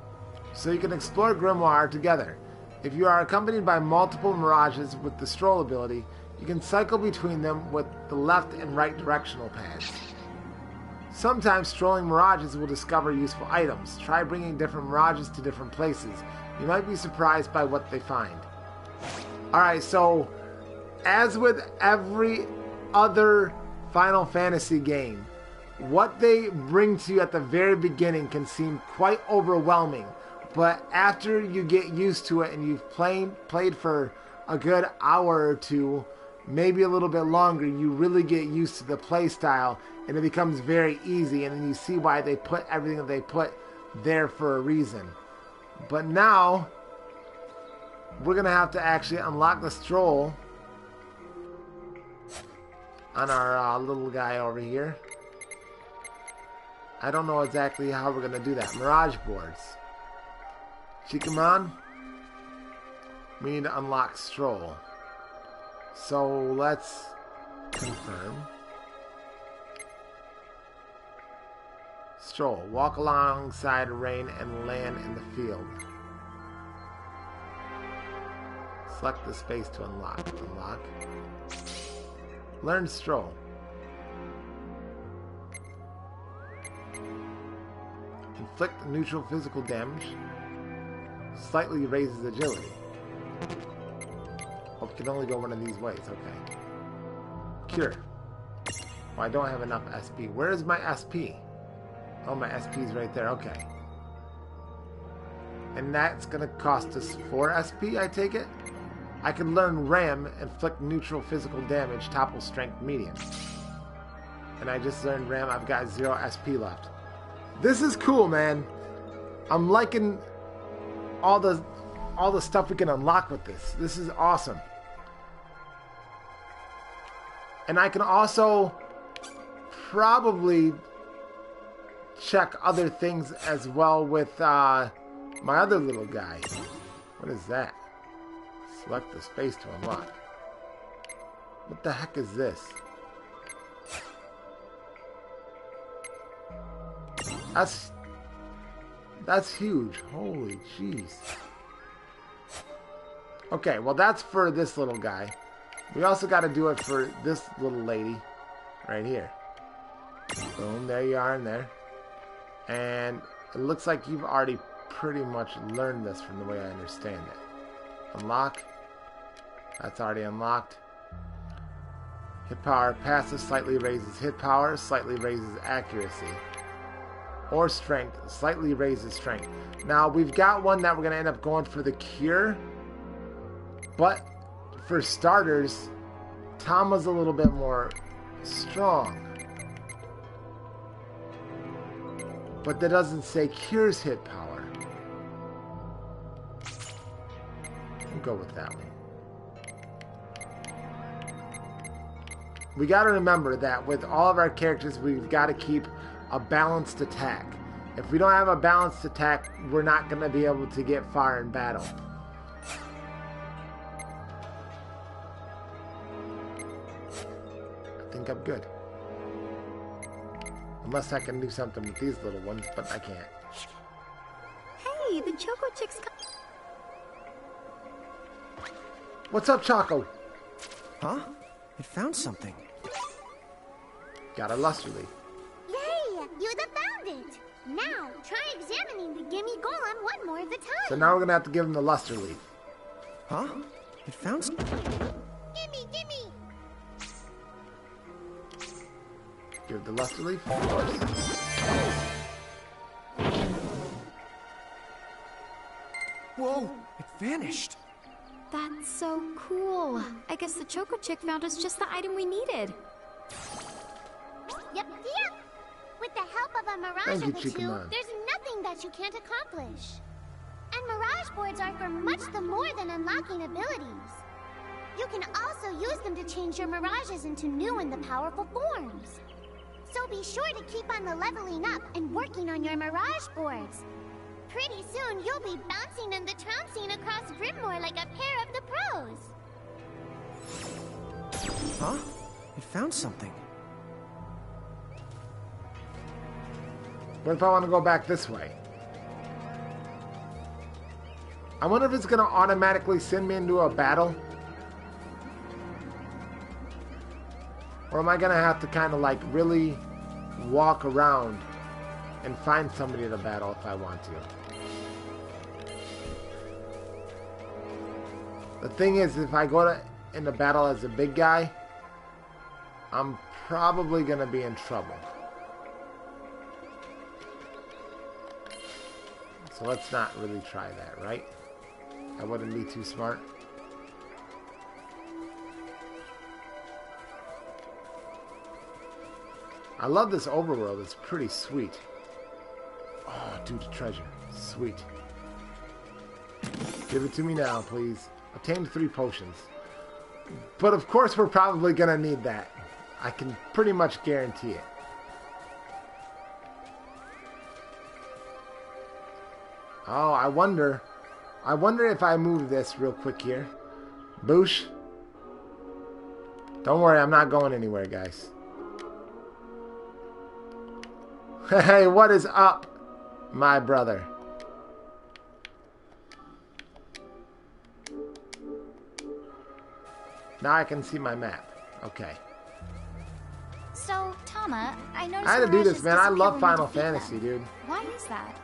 so you can explore Grimoire together. If you are accompanied by multiple Mirages with the Stroll ability, you can cycle between them with the left and right directional pads. Sometimes strolling Mirages will discover useful items. Try bringing different Mirages to different places. You might be surprised by what they find. Alright, so as with every other Final Fantasy game, what they bring to you at the very beginning can seem quite overwhelming, but after you get used to it and you've played for a good hour or two, maybe a little bit longer, you really get used to the play style and it becomes very easy, and then you see why they put everything that they put there for a reason. But now we're gonna have to actually unlock the Stroll on our little guy over here. I don't know exactly how we're gonna do that. Mirage boards. Chikaman, we need to unlock Stroll. So let's confirm. Stroll. Walk alongside Rain and land in the field. Select the space to unlock. Unlock. Learn Stroll. Inflict neutral physical damage. Slightly raises agility. Oh, we can only go one of these ways. Okay. Cure. Oh, I don't have enough SP. Where is my SP? Oh, my SP is right there. Okay. And that's going to cost us 4 SP, I take it? I can learn Ram, inflict neutral physical damage, topple strength medium. And I just learned Ram. I've got 0 SP left. This is cool, man. I'm liking all the stuff we can unlock with this. This is awesome. And I can also probably check other things as well with my other little guy. What is that? Select the space to unlock. What the heck is this? That's huge. Holy jeez. Okay, well that's for this little guy. We also got to do it for this little lady right here. Boom, there you are in there. And it looks like you've already pretty much learned this from the way I understand it. Unlock. That's already unlocked. Hit power passive slightly raises hit power, slightly raises accuracy. Or strength, slightly raises strength. Now we've got one that we're going to end up going for the cure. But for starters, Tama's a little bit more strong. But that doesn't say cures hit power. We'll go with that one. We got to remember that with all of our characters, we've got to keep a balanced attack. If we don't have a balanced attack, we're not going to be able to get far in battle. I think I'm good. Unless I can do something with these little ones, but I can't. Hey, the Choco Chick's What's up, Choco? Huh? It found something. Got a luster leaf. Yay! You found it! Now, try examining the gimme golem one more of the time. So now we're going to have to give him the luster leaf. Huh? It found something. Gimme, gimme! Give the luster leaf. Whoa! It vanished. That's so cool. I guess the Choco Chick found us just the item we needed. Yep. With the help of a mirage Thank you, of the two, Chikaman. there's nothing that you can't accomplish. And mirage boards are for much the more than unlocking abilities. You can also use them to change your mirages into new and the powerful forms. So be sure to keep on the leveling up and working on your mirage boards. Pretty soon, you'll be bouncing and the trouncing across Grimmoor like a pair of the pros. Huh? It found something. What if I want to go back this way? I wonder if it's going to automatically send me into a battle. Or am I going to have to kind of like really walk around and find somebody to battle if I want to? The thing is, if I go into battle as a big guy, I'm probably going to be in trouble. So let's not really try that, right? That wouldn't be too smart. I love this overworld. It's pretty sweet. Oh, dude, treasure. Sweet. Give it to me now, please. Obtained 3 potions. But of course we're probably going to need that. I can pretty much guarantee it. Oh, I wonder if I move this real quick here. Boosh. Don't worry, I'm not going anywhere, guys. Hey, what is up, my brother? Now I can see my map. Okay. So, Tama, I noticed I had to do mirages this, man. I disappear love when we Final defeat Fantasy, them. dude. Why is that?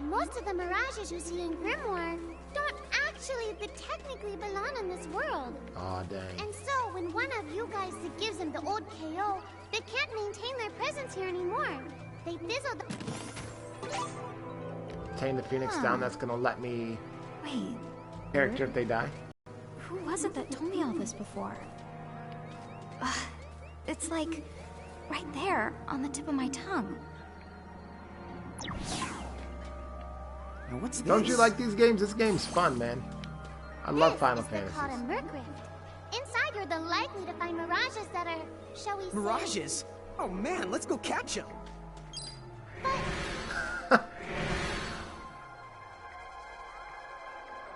Most of the mirages you see in Grimoire don't actually technically belong in this world. Aw, dang. And so, when one of you guys gives them the old KO, they can't maintain their presence here anymore. They fizzle the... Obtain the Phoenix down. That's gonna let me Wait, character if they die. who was it that told me all this before? It's like right there on the tip of my tongue. Now what's this? Don't you like these games? This game's fun, man. I love Final This is called a Fantasies. Merc Rift. Inside, you're the likely to find mirages that are, shall we say... Mirages? Oh man, let's go catch them. But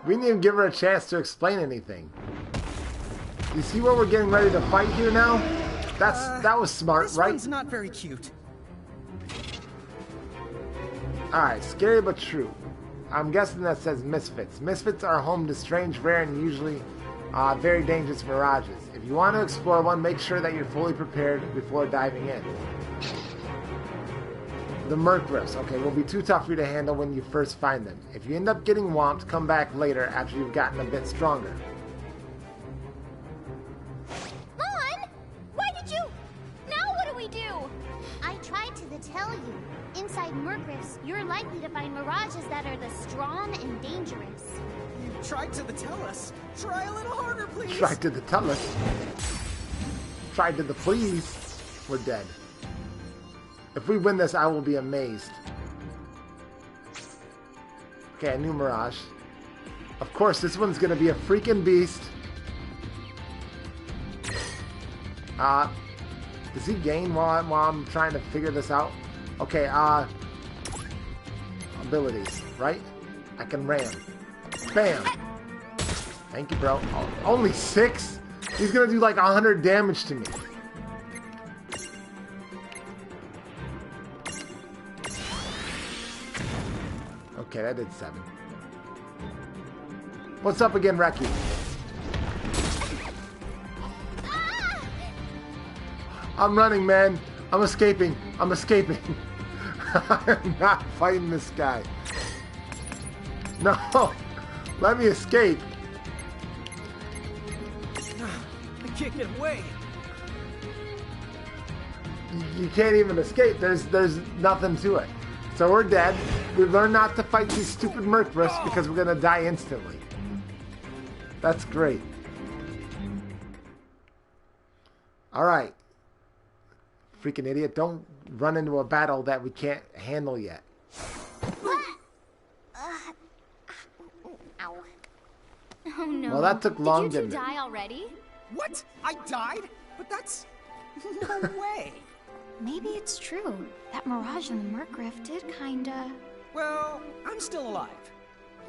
We didn't even give her a chance to explain anything. You see what we're getting ready to fight here now? That was smart, This right? one's not very cute. Alright, scary but true. I'm guessing that says misfits. Misfits are home to strange, rare, and usually very dangerous mirages. If you want to explore one, make sure that you're fully prepared before diving in. The Merc Rifts. Okay, will be too tough for you to handle when you first find them. If you end up getting whomped, come back later after you've gotten a bit stronger. Lon! Why did you... Now what do we do? I tried to tell you. Inside Merc Rifts, you're likely to find mirages that are the strong and dangerous. You tried to tell us. Try a little harder, please. Tried to tell us. Tried to please. We're dead. If we win this, I will be amazed. Okay, a new mirage. Of course, this one's gonna be a freaking beast. Does he gain while I'm trying to figure this out? Okay, abilities, right? I can ram. Bam! Thank you, bro. Oh, only 6? He's gonna do like 100 damage to me. Okay, that did 7. What's up again, Reki? I'm running, man. I'm escaping. I'm escaping. I'm not fighting this guy. No. Let me escape. I can't get away. You can't even escape. There's nothing to it. So we're dead. We've learned not to fight these stupid Merc Rifts because we're gonna die instantly. That's great. Alright. Freaking idiot. Don't run into a battle that we can't handle yet. Ow. Oh no. Well, that took long, Did you two didn't it? die already? What? I died? But that's... No way. Maybe it's true. That mirage in the Merc Rift did kinda... Well, I'm still alive.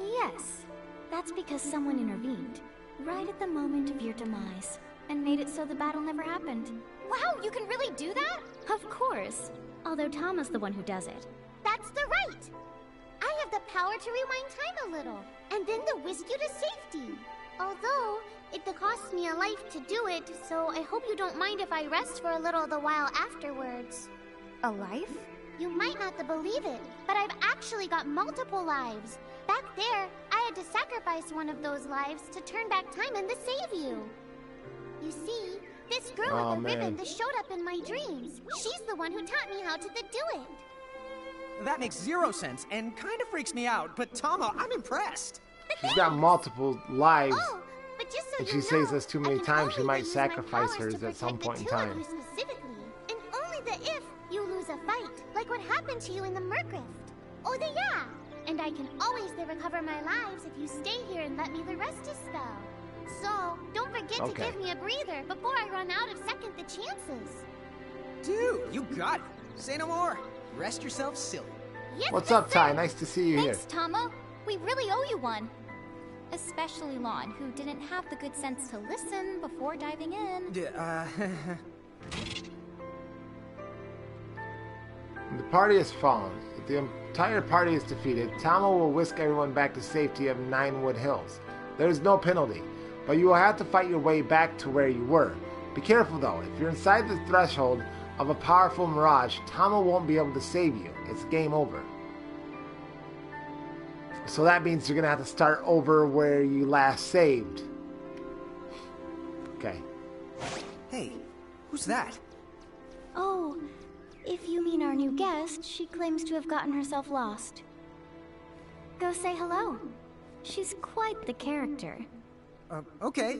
Yes. That's because someone intervened. Right at the moment of your demise. And made it so the battle never happened. Wow, you can really do that? Of course. Although Tama's the one who does it. That's the right. I have the power to rewind time a little, and then to whisk you to safety. Although, it costs me a life to do it, so I hope you don't mind if I rest for a little the while afterwards. A life? You might not believe it, but I've actually got multiple lives. Back there, I had to sacrifice one of those lives to turn back time and to save you. You see, this girl with the ribbon that showed up in my dreams, she's the one who taught me how to do it. That makes 0 sense and kind of freaks me out, but Tama, I'm impressed. She's got multiple lives. Oh, but just so If you she know, says this too many I can times, she only might use my sacrifice powers hers to at some protect point in the two of time. you specifically, and only the if you lose a fight, like what happened to you in the Merc Rift. Oh, the yeah! And I can always recover my lives if you stay here and let me rest a spell. So, don't forget to give me a breather before I run out of second the chances. Dude, you got it. Say no more. Rest yourself silly. Yes, What's yes, up, Ty? sir. Nice to see you Thanks, here. Tama. We really owe you one. Especially Lon, who didn't have the good sense to listen before diving in. The party has fallen. If the entire party is defeated, Tama will whisk everyone back to safety of Ninewood Hills. There is no penalty, but you will have to fight your way back to where you were. Be careful though, if you're inside the threshold of a powerful mirage, Tama won't be able to save you. It's game over. So that means you're going to have to start over where you last saved. Okay. Hey, who's that? Oh, if you mean our new guest, she claims to have gotten herself lost. Go say hello. She's quite the character. Okay.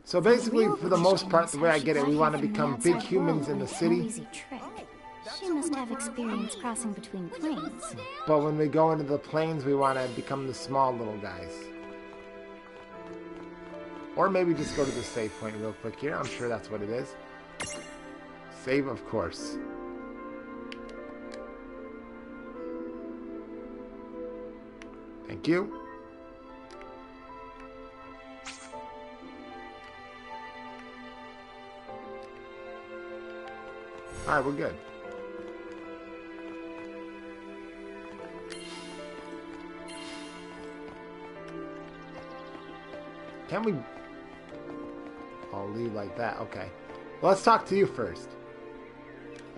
So basically, for the most part, the way I get it, we want to become big humans in the city. Easy trick. She must have experience crossing between planes. But when we go into the plains, we want to become the small little guys. Or maybe just go to the save point real quick here. I'm sure that's what it is. Save, of course. Thank you. Alright, we're good. Can we... I'll leave like that. Okay. Well, let's talk to you first.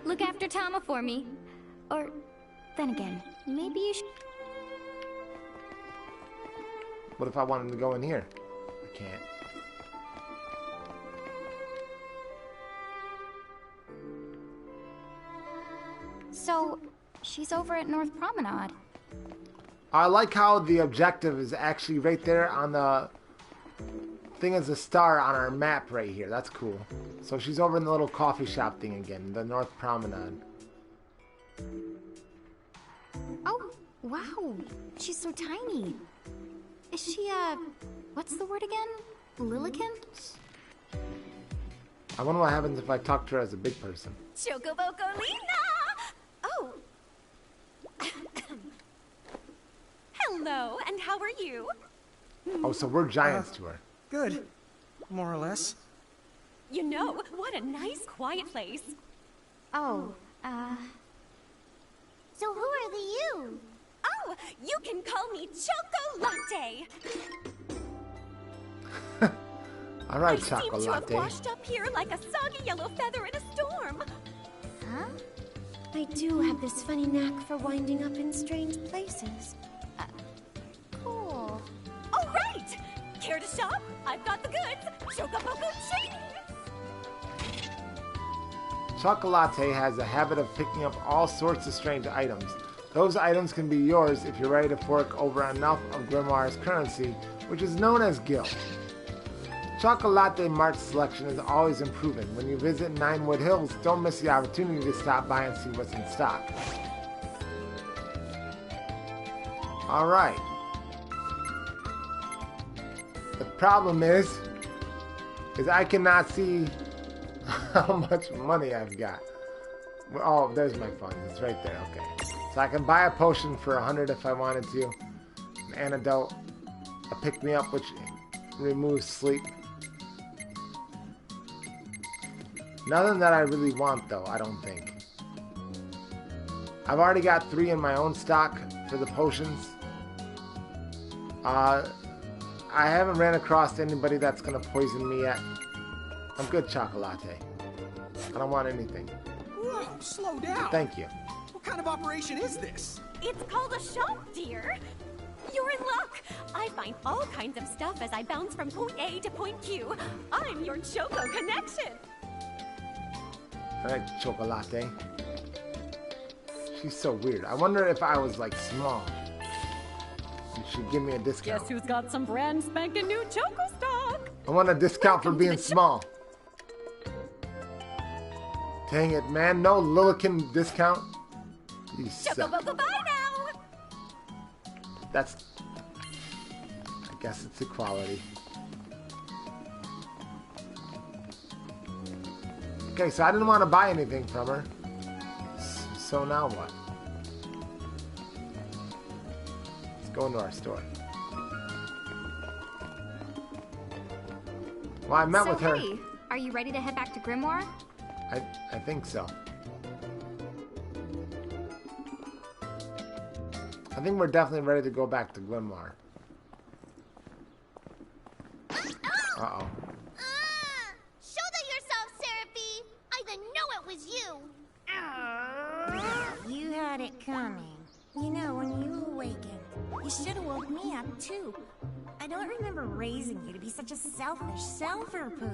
Look after Tama for me. Or, then again, maybe you should... What if I wanted to go in here? I can't. So, she's over at North Promenade. I like how the objective is actually right there on the thing as a star on our map right here. That's cool. So she's over in the little coffee shop thing again, the North Promenade. Oh, wow. She's so tiny. Is she, what's the word again? Lilican? I wonder what happens if I talk to her as a big person. Chocobocolina! Oh. Hello, and how are you? Oh, so we're giants to her. Good. More or less. You know, what a nice, quiet place. Oh, So who are the you? Oh, you can call me Chocolate. Alright, I seem to have Chocolate. washed up here like a soggy yellow feather in a storm. huh? I do have this funny knack for winding up in strange places. Cool. All right! Care to shop? I've got the goods. Chocoboco Chain! Chocolate has a habit of picking up all sorts of strange items. Those items can be yours if you're ready to fork over enough of Grimoire's currency, which is known as gil. Chocolate Mart's selection is always improving. When you visit Ninewood Hills, don't miss the opportunity to stop by and see what's in stock. Alright. The problem is I cannot see how much money I've got. Oh, there's my funds. It's right there. Okay. So I can buy a potion for 100 if I wanted to. An antidote. A pick-me-up, which removes sleep. Nothing that I really want, though, I don't think. I've already got 3 in my own stock for the potions. I haven't ran across anybody that's going to poison me yet. I'm good, Chocolate. I don't want anything. Whoa, slow down. Thank you. What kind of operation is this? It's called a shop, dear. You're in luck. I find all kinds of stuff as I bounce from point A to point Q. I'm your Choco connection. Alright, Chocolate. She's so weird. I wonder if I was, like, small. You should give me a discount. Guess who's got some brand spanking new Choco stock? I want a discount for Welcome to being the small. Dang it, man. No Lilican discount. You suck. Chocoboco, bye now. That's... I guess it's equality. Okay, so I didn't want to buy anything from her. So now what? Let's go into our store. Well, I met So, with her. hey, are you ready to head back to Grimoire? I think so. I think we're definitely ready to go back to Grimoire. Uh-oh. Shoulder yourself, Seraphie! I didn't know it was you! You had it coming. You know, when you awakened, you should have woke me up too. I don't remember raising you to be such a selfish self-poo.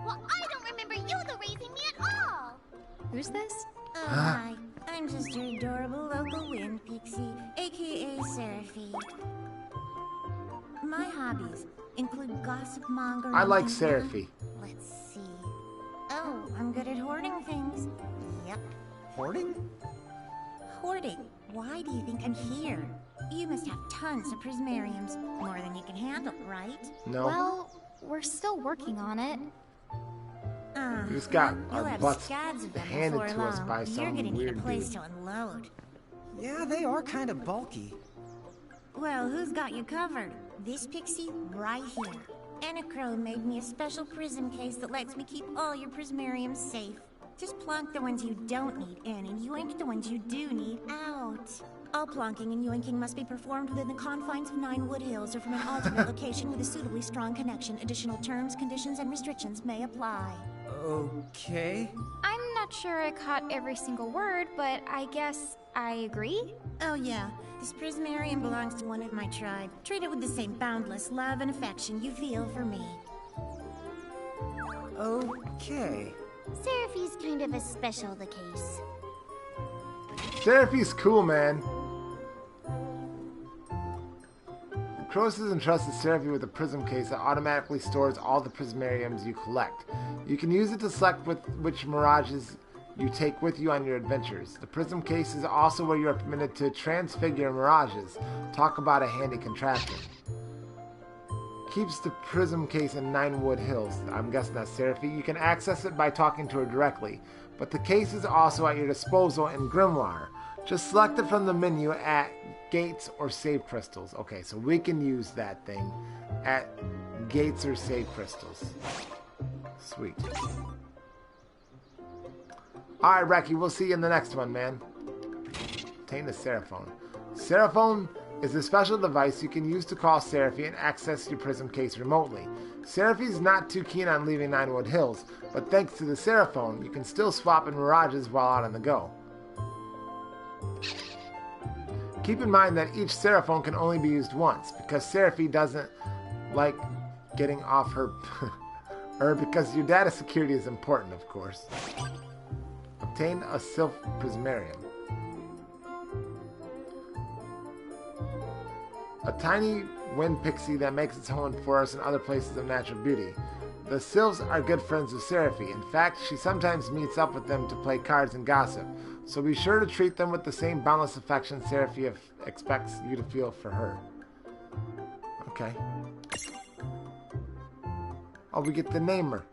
Well, I don't remember you raising me at all! Who's this? Oh hi, I'm just your adorable local wind pixie, aka Seraphie. My hobbies include gossip mongering. I like and- Seraphie. Let's see. Oh, I'm good at hoarding things. Yep. Hoarding? Hoarding. Why do you think I'm here? You must have tons of prismariums, more than you can handle, right? No. Well, we're still working on it. We just got You'll our have butts scads of them handed before to us long. by You're some gonna need weird a place dude. to unload. Yeah, they are kind of bulky. Well, who's got you covered? This pixie right here. Anachrome made me a special prism case that lets me keep all your prismariums safe. Just plonk the ones you don't need in and yoink the ones you do need out. All plonking and yoinking must be performed within the confines of 9 Wood Hills or from an alternate location with a suitably strong connection. Additional terms, conditions, and restrictions may apply. Okay. I'm not sure I caught every single word, but I guess I agree. Oh yeah, this prismarium belongs to one of my tribe. Treat it with the same boundless love and affection you feel for me. Okay. Seraphi's kind of a special the case. Seraphi's cool, man. Crows entrusted Seraphi with a prism case that automatically stores all the prismariums you collect. You can use it to select which mirages you take with you on your adventures. The prism case is also where you are permitted to transfigure mirages. Talk about a handy contraption. Keeps the prism case in 9 Wood Hills. I'm guessing that's Seraphi. You can access it by talking to her directly, but the case is also at your disposal in Grimoire. Just select it from the menu at Gates or Save Crystals. Okay, so we can use that thing at Gates or Save Crystals. Sweet. Alright, Reki, we'll see you in the next one, man. Obtain the Seraphone. Seraphone is a special device you can use to call Seraphi and access your prism case remotely. Seraphi's not too keen on leaving 9 Wood Hills, but thanks to the Seraphone, you can still swap in mirages while out on the go. Keep in mind that each Seraphone can only be used once, because Seraphi doesn't like getting off her... because your data security is important, of course. Obtain a Sylph Prismarium. A tiny wind pixie that makes its home in forests and other places of natural beauty. The Sylphs are good friends with Seraphi. In fact, she sometimes meets up with them to play cards and gossip. So be sure to treat them with the same boundless affection Seraphi expects you to feel for her. Okay. Oh, we get to name her.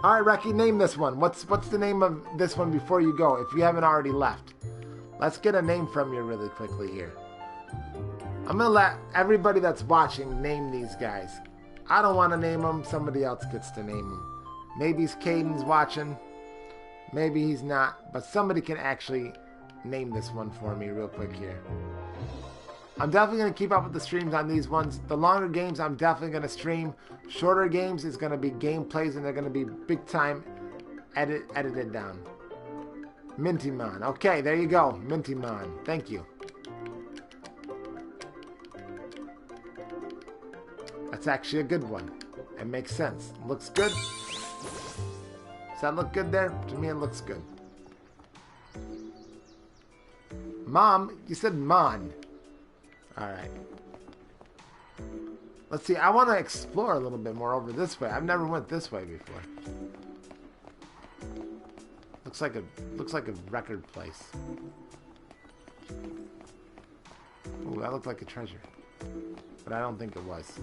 Alright, Reki, name this one. What's the name of this one before you go, if you haven't already left? Let's get a name from you really quickly here. I'm going to let everybody that's watching name these guys. I don't want to name them. Somebody else gets to name them. Maybe Caden's watching. Maybe he's not. But somebody can actually name this one for me real quick here. I'm definitely going to keep up with the streams on these ones. The longer games I'm definitely going to stream. Shorter games is going to be gameplays and they're going to be big time edited down. Mintymon. Okay, there you go. Mintymon. Thank you. That's actually a good one. It makes sense. Looks good. Does that look good there? To me, it looks good. Mom, you said Mon. Alright. Let's see. I want to explore a little bit more over this way. I've never went this way before. Looks like a record place. Ooh, that looked like a treasure. But I don't think it was.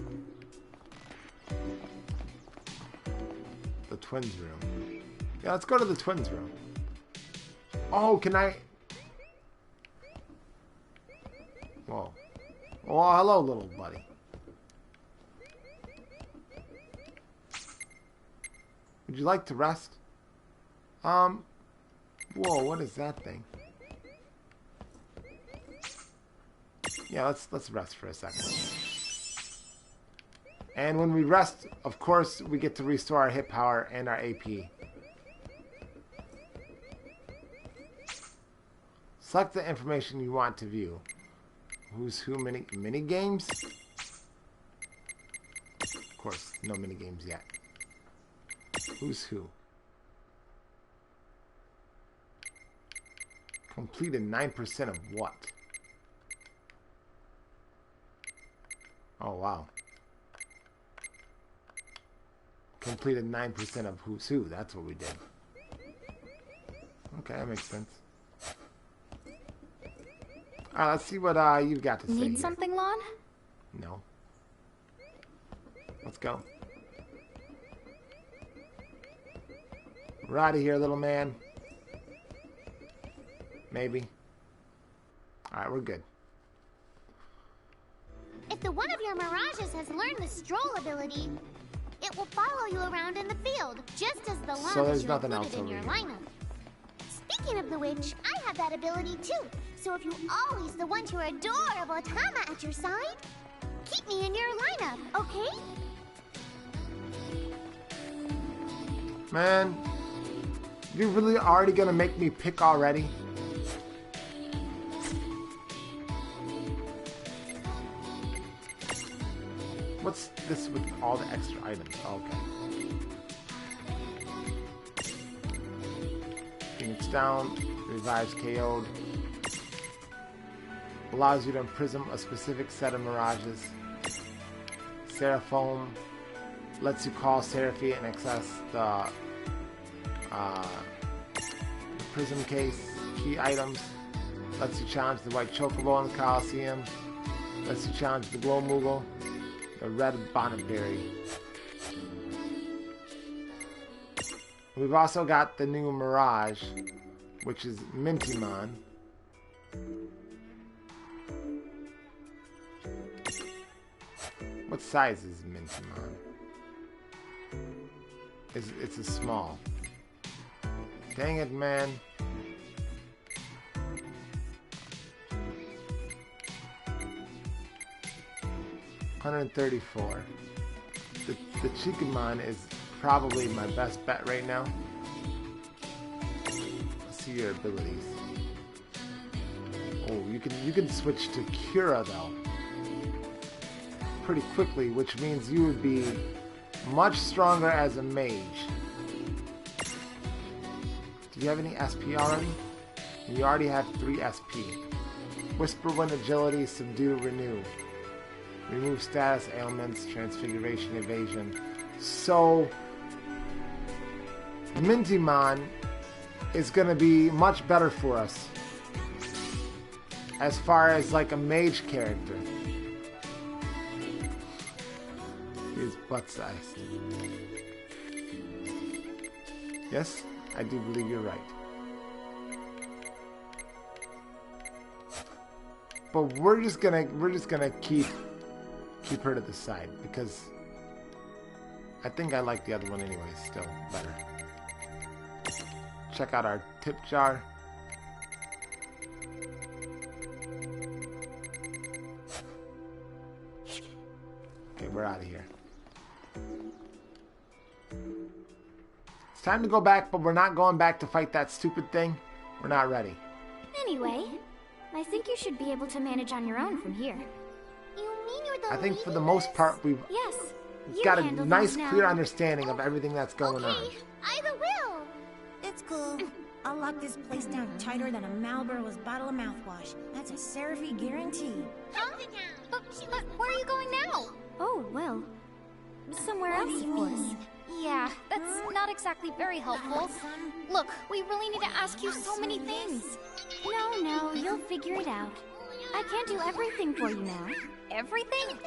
The twins room. Yeah, let's go to the twins room. Oh, can I... Whoa. Oh, hello, little buddy. Would you like to rest? Whoa, what is that thing? Yeah, let's rest for a second. And when we rest, of course, we get to restore our hit power and our AP. Select the information you want to view. Who's who mini games? Of course, no mini games yet. Who's who? Completed 9% of what? Oh, wow. Completed 9% of who's who. That's what we did. Okay, that makes sense. Alright, let's see what you've got to say. Need something, Lon? No. Let's go. We're out of here, little man. Maybe. Alright, we're good. the one of your mirages has learned the stroll ability, it will follow you around in the field, just as the long So as there's you nothing include it else in over your here. lineup. Speaking of the which, I have that ability too. So if you always want your adorable Tama at your side, keep me in your lineup, okay? Man, you really already gonna make me pick already? What's this with all the extra items? Okay. Phoenix down, revives KO'd. Allows you to imprison a specific set of mirages. Seraphome lets you call Seraphie and access the prism case. Key items. Lets you challenge the white chocobo in the Coliseum. Lets you challenge the glow moogle. The red bonnet berry. We've also got the new Mirage, which is Mintimon. What size is Mintimon? It's a small. Dang it, man. $134. The Chikamon is probably my best bet right now. Let's see your abilities. Oh, you can switch to Cura though pretty quickly, which means you would be much stronger as a mage. Do you have any SP already? You already have 3 SP. Whisper Wind, Agility, Subdue, Renew. Remove status, ailments, transfiguration, evasion. So, Mintimon is going to be much better for us as far as like a mage character. He's butt-sized. Yes, I do believe you're right. But we're just gonna keep her to the side because I think I like the other one anyway, still better. Check out our tip jar. Okay, we're out of here. It's time to go back, but we're not going back to fight that stupid thing. We're not ready. Anyway, I think you should be able to manage on your own from here. You mean you're the I think for the lead? most part we've Yes. You got a handle nice, things now. clear understanding of everything that's going on. Okay, I will. It's cool. I'll lock this place down tighter than a Marlboro's bottle of mouthwash. That's a Seraphie guarantee. But where are you going now? Oh, well, somewhere else, of course. Yeah, that's not exactly very helpful. Look, we really need to ask you so many things. No, you'll figure it out. I can't do everything for you now. Everything?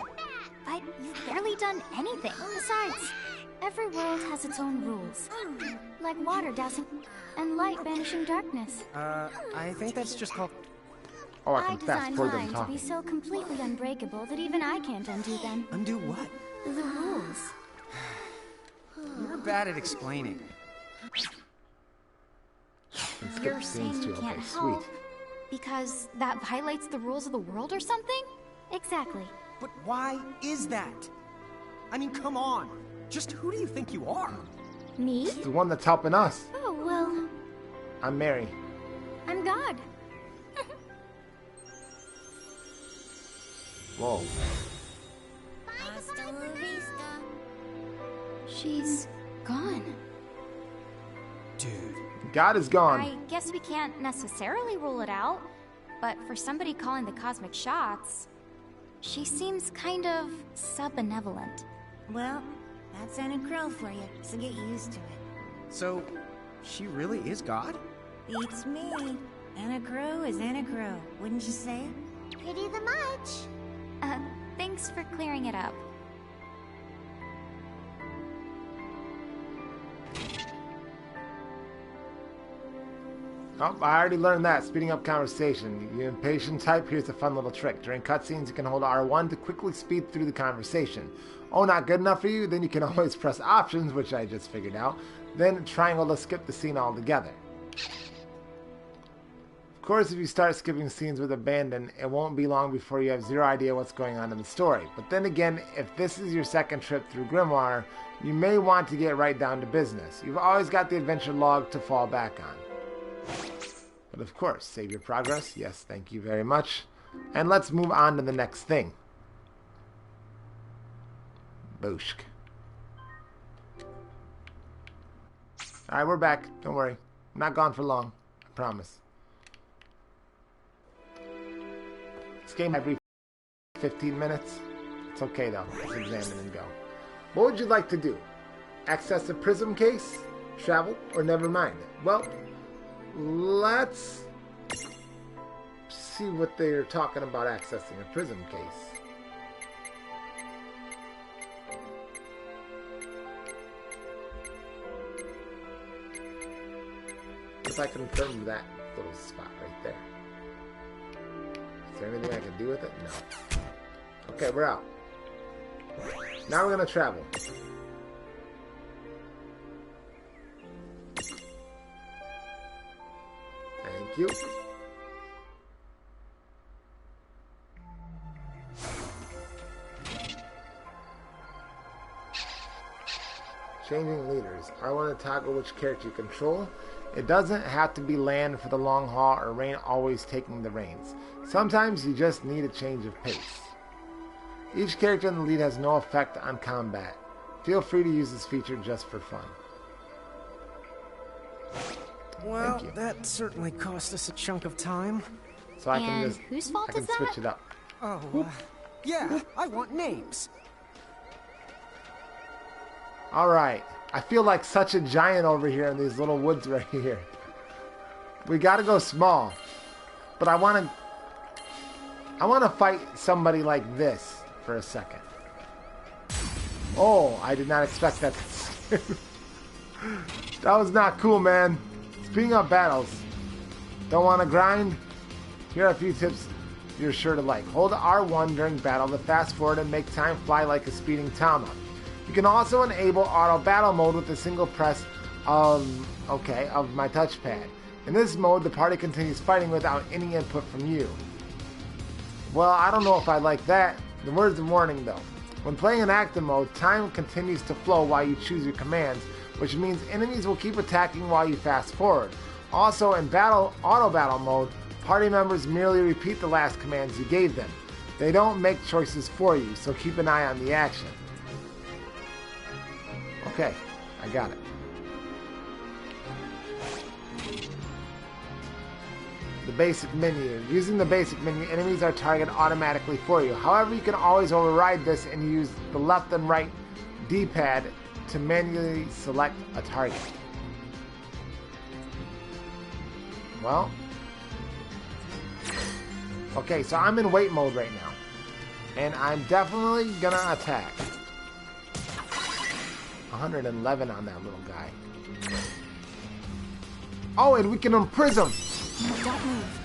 But you've barely done anything. Besides, every world has its own rules. Like water dousing and light banishing darkness. I think that's just called... Oh, I I can fast designed forward them mine to be talking. so completely unbreakable that even I can't undo them. Undo what? The rules. You're bad at explaining. And skip You're scenes saying you too. can't Okay, help sweet. because that violates the rules of the world or something? Exactly. But why is that? I mean, come on. Just who do you think you are? Me? The one that's helping us. Oh, well, I'm Mary. I'm God. Whoa. Hasta la vista. She's gone. Dude. God is gone. I guess we can't necessarily rule it out, but for somebody calling the cosmic shots, she seems kind of sub-benevolent. Well, that's Anna Crow for you, so get used to it. So, she really is God? Beats me. Anna Crow is Anna Crow, wouldn't you say? Pretty the much. Thanks for clearing it up. Oh, I already learned that. Speeding up conversation. You impatient type? Here's a fun little trick. During cutscenes, you can hold R1 to quickly speed through the conversation. Oh, not good enough for you? Then you can always press options, which I just figured out. Then triangle to skip the scene altogether. Of course, if you start skipping scenes with abandon, it won't be long before you have zero idea what's going on in the story. But then again, if this is your second trip through Grimoire, you may want to get right down to business. You've always got the adventure log to fall back on. But of course, save your progress. Yes, thank you very much. And let's move on to the next thing. Booshk. Alright, we're back. Don't worry. I'm not gone for long. I promise. This game every 15 minutes. It's okay though. Let's examine and go. What would you like to do? Access the prism case? Travel? Or never mind? Well, let's see what they're talking about accessing a prism case. If I confirm that little spot right there. Is there anything I can do with it? No. Okay, we're out. Now we're going to travel. Thank you. Changing leaders. I want to toggle which character you control. It doesn't have to be Lan for the long haul or Rain always taking the reins. Sometimes you just need a change of pace. Each character in the lead has no effect on combat. Feel free to use this feature just for fun. Well, that certainly cost us a chunk of time. So I can And just whose fault is that? switch it up. Oh, yeah, I want names. Alright. I feel like such a giant over here in these little woods right here. We gotta go small. But I wanna fight somebody like this for a second. Oh, I did not expect that. That was not cool, man. Speaking of battles, don't want to grind? Here are a few tips you're sure to like. Hold R1 during battle to fast forward and make time fly like a speeding Tama. You can also enable auto battle mode with a single press of my touchpad. In this mode, the party continues fighting without any input from you. Well, I don't know if I like that. The word's of warning though. When playing in active mode, time continues to flow while you choose your commands, which means enemies will keep attacking while you fast forward. Also, in auto battle mode, party members merely repeat the last commands you gave them. They don't make choices for you, so keep an eye on the action. Okay, I got it. The basic menu. Using the basic menu, enemies are targeted automatically for you. However, you can always override this and use the left and right D-pad to manually select a target. Well, okay, so I'm in wait mode right now, and I'm definitely gonna attack. 111 on that little guy. Oh, and we can imprison him. No, don't move.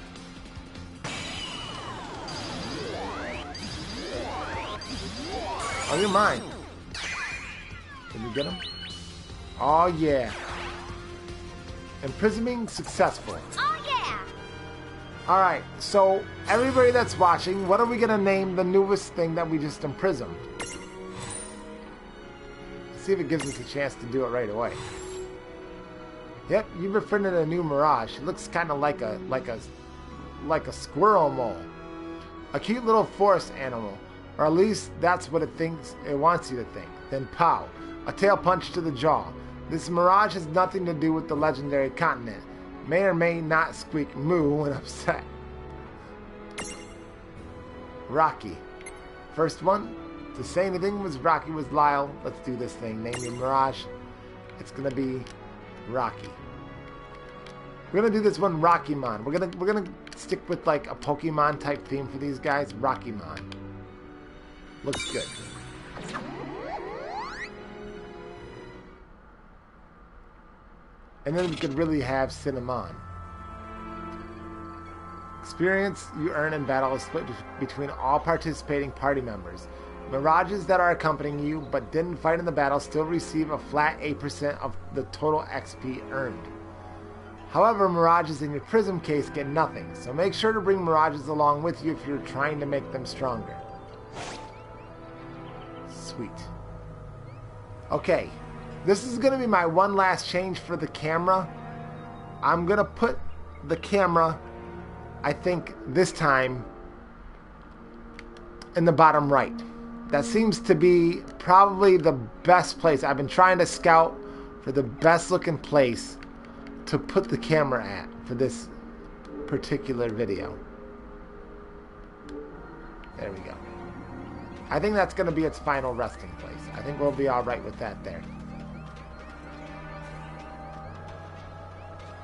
Oh, you're mine. Can you get him? Oh, yeah. Imprisoning successful. Oh yeah! Alright, so everybody that's watching, what are we going to name the newest thing that we just imprisoned? See if it gives us a chance to do it right away. Yep, you've befriended a new Mirage. It looks kind of like a squirrel mole. A cute little forest animal. Or at least that's what it thinks it wants you to think. Then pow. A tail punch to the jaw. This Mirage has nothing to do with the legendary continent. May or may not squeak moo when upset. Rocky. First one to say anything was Rocky was Lyle. Let's do this thing. Name your Mirage. It's gonna be Rocky. We're gonna do this one Rockymon. We're gonna stick with like a Pokemon type theme for these guys. Rockymon. Looks good. And then we could really have Cinnamon. Experience you earn in battle is split between all participating party members. Mirages that are accompanying you but didn't fight in the battle still receive a flat 8% of the total XP earned. However, mirages in your prism case get nothing, so make sure to bring mirages along with you if you're trying to make them stronger. Sweet. Okay, this is going to be my one last change for the camera. I'm going to put the camera, I think this time, in the bottom right. That seems to be probably the best place. I've been trying to scout for the best looking place to put the camera at for this particular video. There we go. I think that's going to be its final resting place. I think we'll be alright with that there.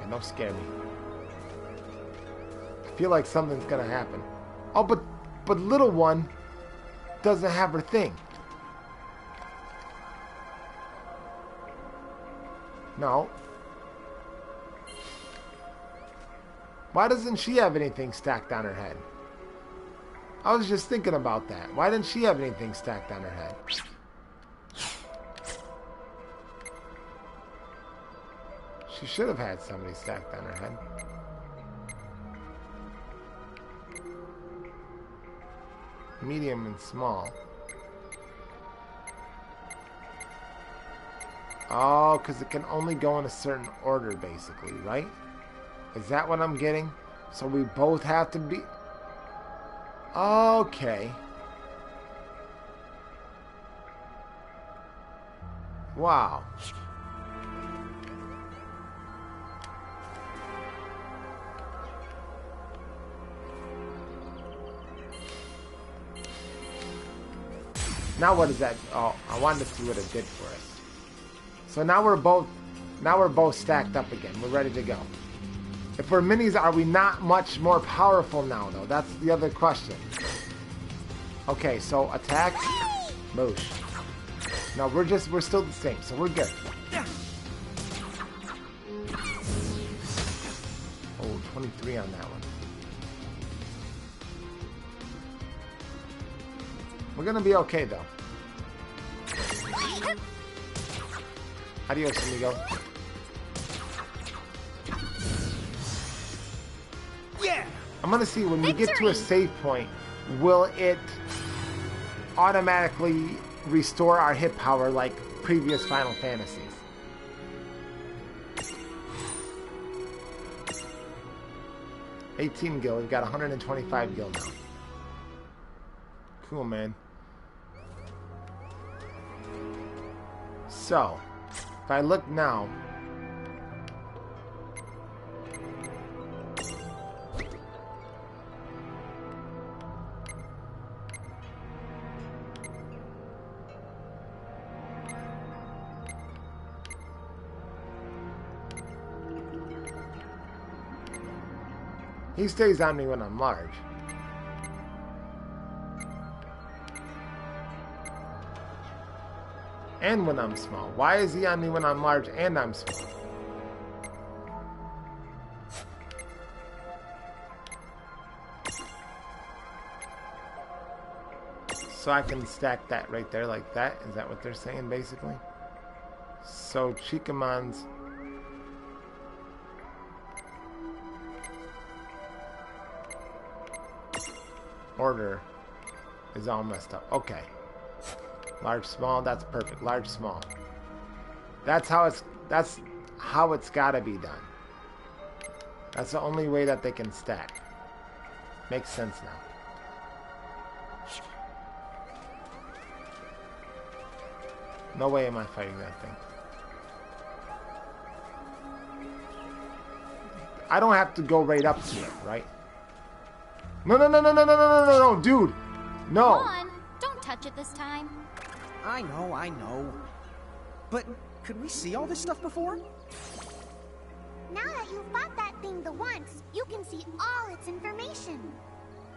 Man, don't scare me. I feel like something's going to happen. Oh, but little one doesn't have her thing. No. Why doesn't she have anything stacked on her head? I was just thinking about that. Why didn't she have anything stacked on her head? She should have had somebody stacked on her head. Medium and small. Oh, because it can only go in a certain order, basically, right? Is that what I'm getting? So we both have to be... Okay. Wow. Now what is that? Oh, I wanted to see what it did for us. So now we're both stacked up again. We're ready to go. If we're minis, are we not much more powerful now, though? That's the other question. Okay, so attack. Moosh. No, we're still the same, so we're good. Oh, 23 on that one. We're gonna be okay, though. Adios, amigo. Yeah! I'm gonna see when we get to a save point, will it automatically restore our hit power like previous Final Fantasies? $18 gil. We've got 125 gil now. Cool, man. So, if I look now, he stays on me when I'm large. And when I'm small. Why is he on me when I'm large and I'm small? So I can stack that right there like that? Is that what they're saying, basically? So Chikamon's order is all messed up. Okay. Large, small, that's perfect. Large, small. That's how it's gotta be done. That's the only way that they can stack. Makes sense now. No way am I fighting that thing. I don't have to go right up to it, right? No, dude! No! Come on, don't touch it this time. I know. But could we see all this stuff before? Now that you've fought that thing the once, you can see all its information.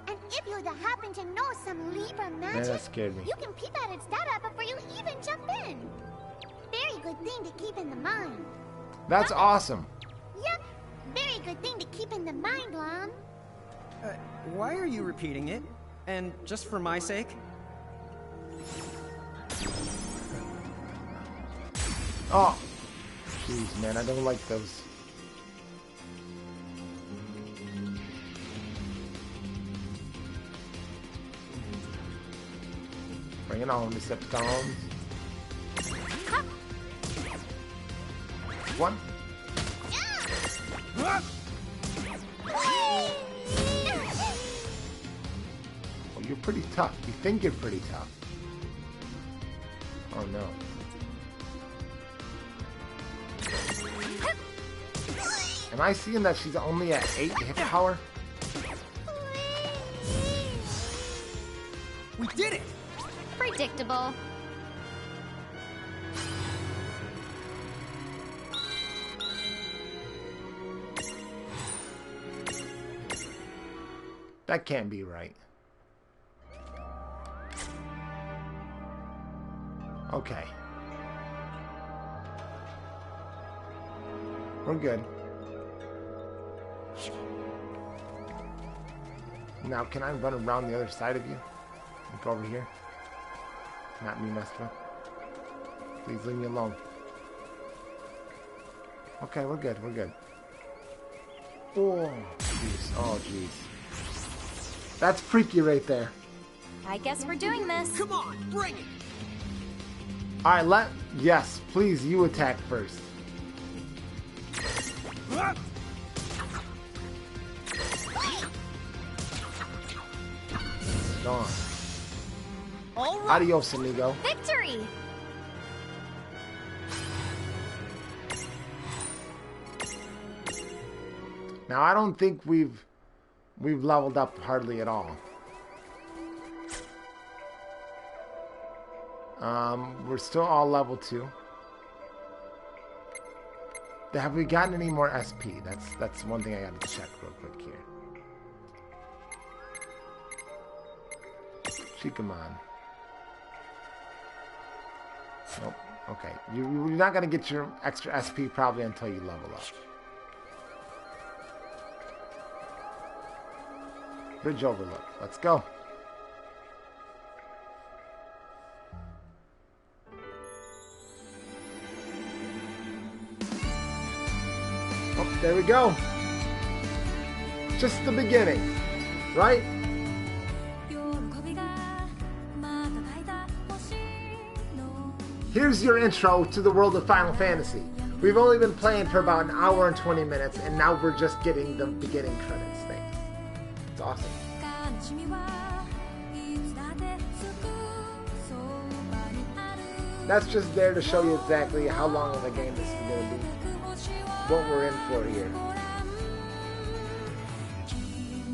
And if you happen to know some Libra magic, Man, that scared me. you can peep at its data before you even jump in. Very good thing to keep in the mind. That's awesome. Yep, very good thing to keep in the mind, Lon. Why are you repeating it? And just for my sake? Oh! Jeez, man, I don't like those. Bring it on, Decepticons. One. Oh, you're pretty tough. You think you're pretty tough. Oh no. Am I seeing that she's only at 8 hit power? We did it! Predictable. That can't be right. Okay. We're good. Now, can I run around the other side of you? Look over here. Not me messed with. Please leave me alone. Okay, we're good. We're good. Oh, jeez. Oh, jeez. That's freaky right there. I guess we're doing this. Come on, bring it! Alright, yes, please, you attack first. Gone. All right. Adios, amigo. Victory! Now, I don't think we've leveled up hardly at all. We're still all level 2. Have we gotten any more SP? That's one thing I gotta check real quick here. Shikamon. Nope. Okay. You're not gonna get your extra SP probably until you level up. Bridge Overlook. Let's go. Oh, there we go. Just the beginning, right? Here's your intro to the world of Final Fantasy. We've only been playing for about an hour and 20 minutes, and now we're just getting the beginning credits thing. It's awesome. That's just there to show you exactly how long of a game this is going to be. What we're in for here.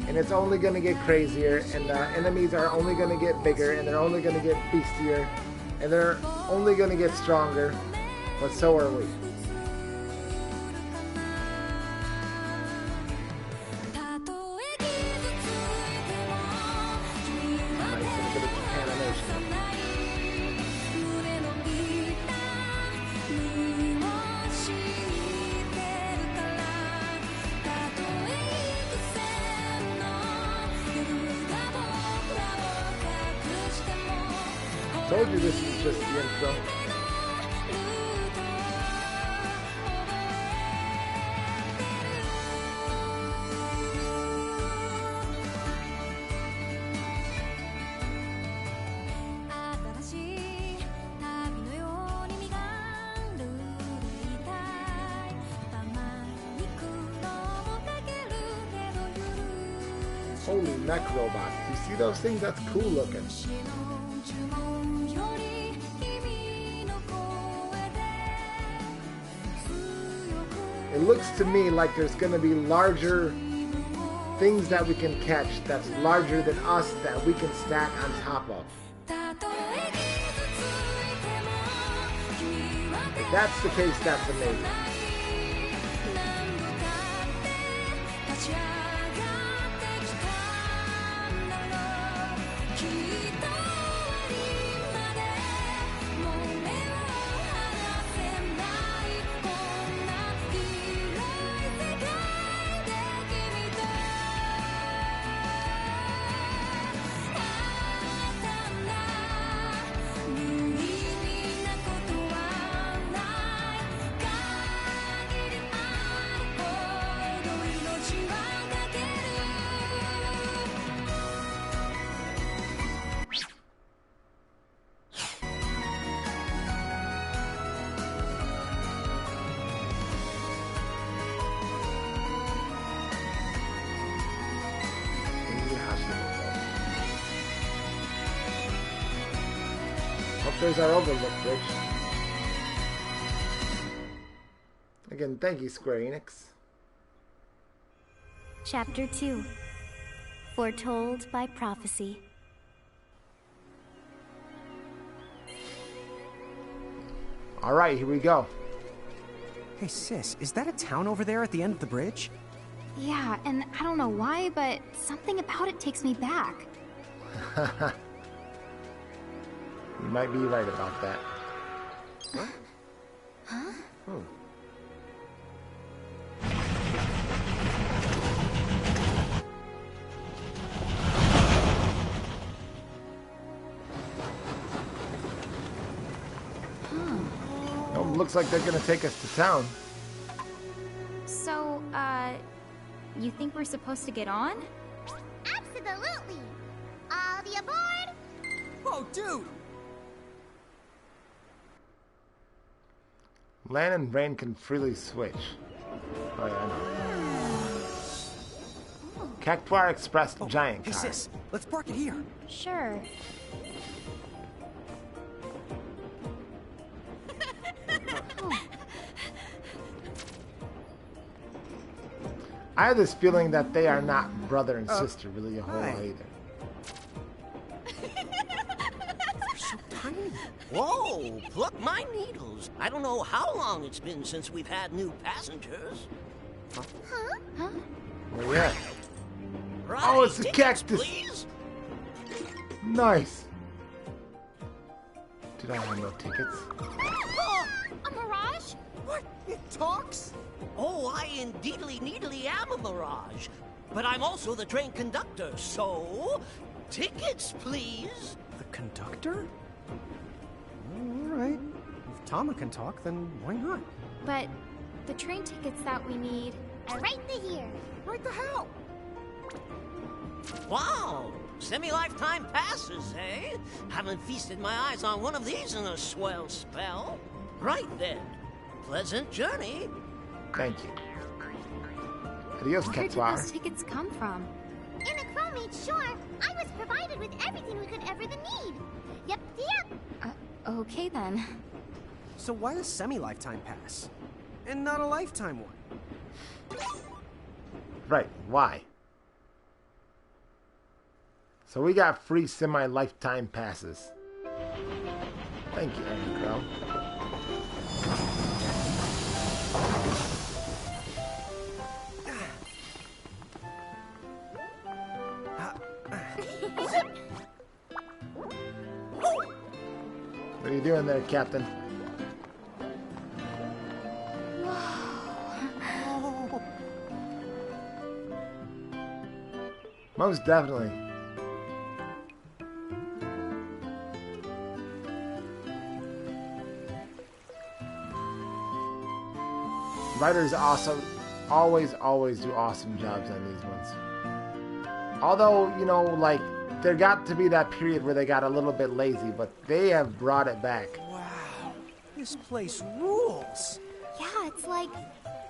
And it's only going to get crazier, and the enemies are only going to get bigger, and they're only going to get beastier, and they're only going to get stronger, but so are we. Told you this is just the intro. Holy mech robots. You see those things? That's cool looking. It looks to me like there's going to be larger things that we can catch that's larger than us that we can stack on top of. If that's the case, that's amazing. there's our overlook bridge. Again, thank you, Square Enix. Chapter 2. Foretold by Prophecy. Alright, here we go. Hey, sis, is that a town over there at the end of the bridge? Yeah, and I don't know why, but something about it takes me back. You might be right about that. What? Huh? Oh. Oh, looks like they're gonna take us to town. So, you think we're supposed to get on? Absolutely! All the aboard! Whoa, dude! Lan and Rain can freely switch. Oh yeah, I know. Cactuar Express giant Hey, car. sis, let's park it here. Sure. I have this feeling that they are not brother and sister really a whole lot hi. either. They're so tiny. Whoa, pluck my needles. I don't know how long it's been since we've had new passengers. Huh? Where you at? Right, Oh, it's a tickets, cactus. Please. Nice. Did I have no tickets? Oh, a mirage? What? It talks? Oh, I indeedly am a mirage. But I'm also the train conductor, so... tickets, please. The conductor? All right. If Tama can talk, then why not? But the train tickets that we need... Right to here. Right the hell? Wow, semi-lifetime passes, eh? Haven't feasted my eyes on one of these in a swell spell. Right then. Pleasant journey. Thank you. Adios, Where did Cactuar. those tickets come from? In a Crow made sure I was provided with everything we could ever need. Yep. Okay then. So why a semi-lifetime pass? And not a lifetime one? Right, why? So we got free semi-lifetime passes. Thank you, Aaron Crow. What are you doing there, Captain? Most definitely. Writers also always do awesome jobs on these ones. Although, you know, like, there got to be that period where they got a little bit lazy, but they have brought it back. Wow, this place rules. Yeah, it's like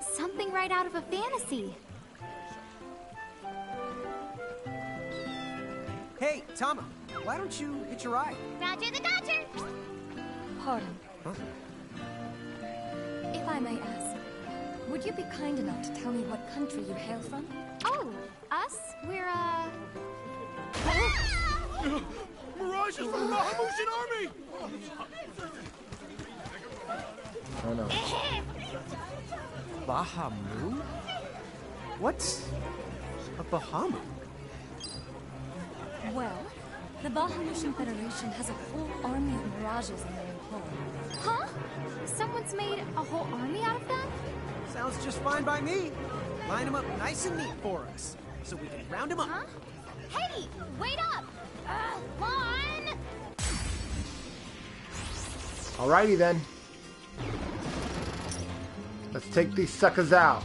something right out of a fantasy. Hey, Tama, why don't you hitch a ride? Roger the Dodger. Pardon. Huh? If I may ask, would you be kind enough to tell me what country you hail from? Oh, us? We're, Mirage is from the Bahamutian army! Oh no. Bahamu? What's a Bahamu? Well, the Bahamutian Federation has a whole army of mirages in their employ. huh? Someone's made a whole army out of them? Sounds just fine by me. Line them up nice and neat for us, so we can round them up. Huh? Hey, wait up! Lon! Alrighty then. Let's take these suckers out.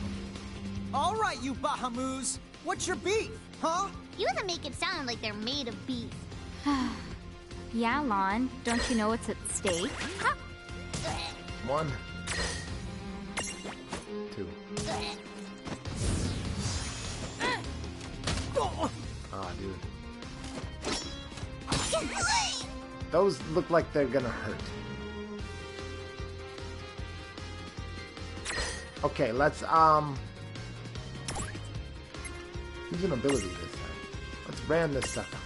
All right, you Bahamus. What's your beef, huh? You to make it sound like they're made of beef. Yeah, Lon. Don't you know what's at stake? Huh? 1, 2. Aw, dude. Those look like they're gonna hurt. Okay, let's use an ability this time. Let's ram this sucker.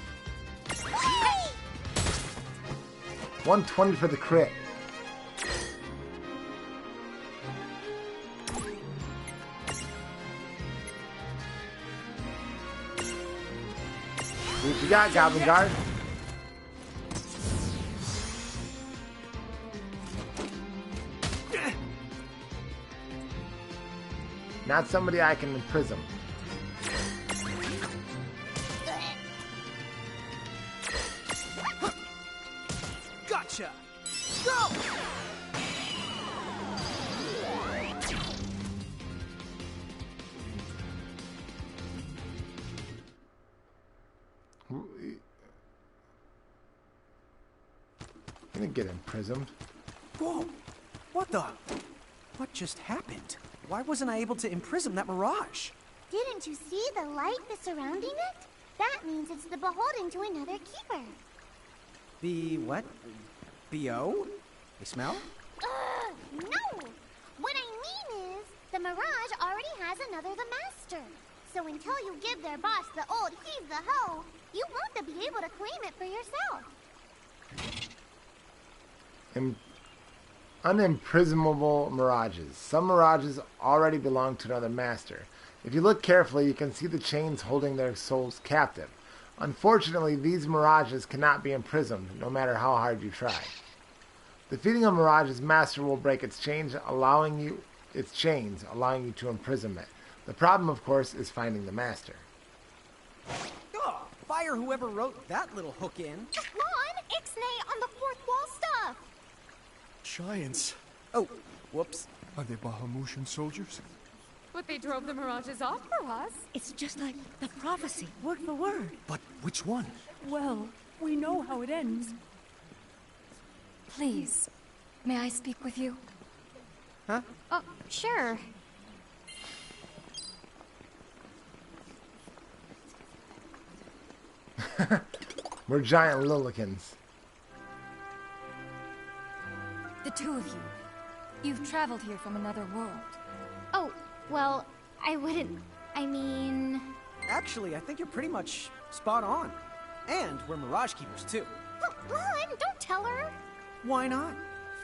120 for the crit. What you got, Goblin Guard? Not somebody I can imprison. Gotcha! Go! You didn't get imprisoned. Whoa! What the? What just happened? Why wasn't I able to imprison that mirage? Didn't you see the light that's surrounding it? That means it's the beholden to another keeper. The what? B.O.? They smell? No! What I mean is, the mirage already has another the master. So until you give their boss the old heave the ho, you won't be able to claim it for yourself. Unimprisonable mirages. Some mirages already belong to another master. If you look carefully, you can see the chains holding their souls captive. Unfortunately, these mirages cannot be imprisoned, no matter how hard you try. Defeating a mirage's master will break its chains, allowing you to imprison it. The problem, of course, is finding the master. Oh, fire whoever wrote that little hook in. Lon, Ixnay on the fourth wall stuff. Giants. Oh, whoops. Are they Bahamutian soldiers? But they drove the mirages off for us. It's just like the prophecy, word for word. But which one? Well, we know how it ends. Please, may I speak with you? Huh? Oh, sure. We're giant lillikins. The two of you. You've traveled here from another world. Oh, well, I wouldn't... I mean... Actually, I think you're pretty much spot on. And we're Mirage Keepers, too. Lon, don't tell her. Why not?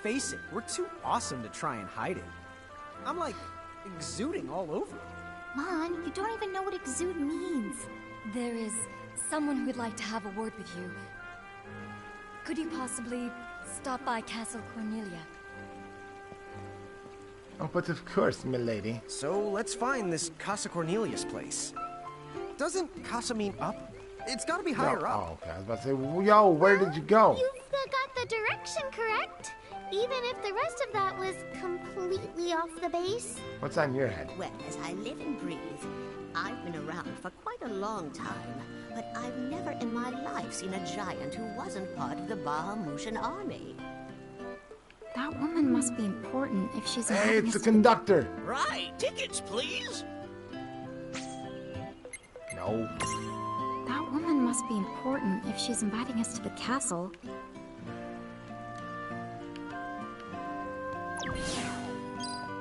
Face it, we're too awesome to try and hide it. I'm like, exuding all over. Lon, you don't even know what exude means. There is someone who would like to have a word with you. Could you possibly stop by Castle Cornelia? Oh, but of course, milady. So let's find this Casa Cornelius place. Doesn't Casa mean up? It's gotta be higher up. Oh, okay. I was about to say, yo, where did you go? You've got the direction correct. Even if the rest of that was completely off the base. What's on your head? Well, as I live and breathe, I've been around for quite a long time, but I've never in my life seen a giant who wasn't part of the Bahamutian army. That woman must be important if she's... Hey, it's the conductor. Right, tickets, please. No. That woman must be important if she's inviting us to the castle.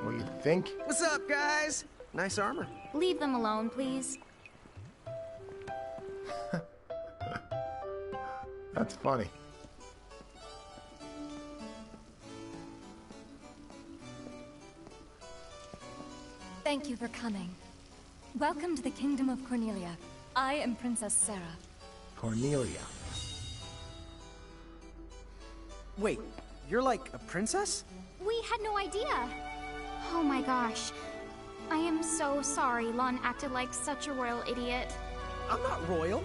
What you think? What's up, guys? Nice armor. Leave them alone, please. That's funny. Thank you for coming. Welcome to the Kingdom of Cornelia. I am Princess Sarah. Cornelia. Wait, you're like a princess? We had no idea. Oh my gosh. I am so sorry Lon acted like such a royal idiot. I'm not royal.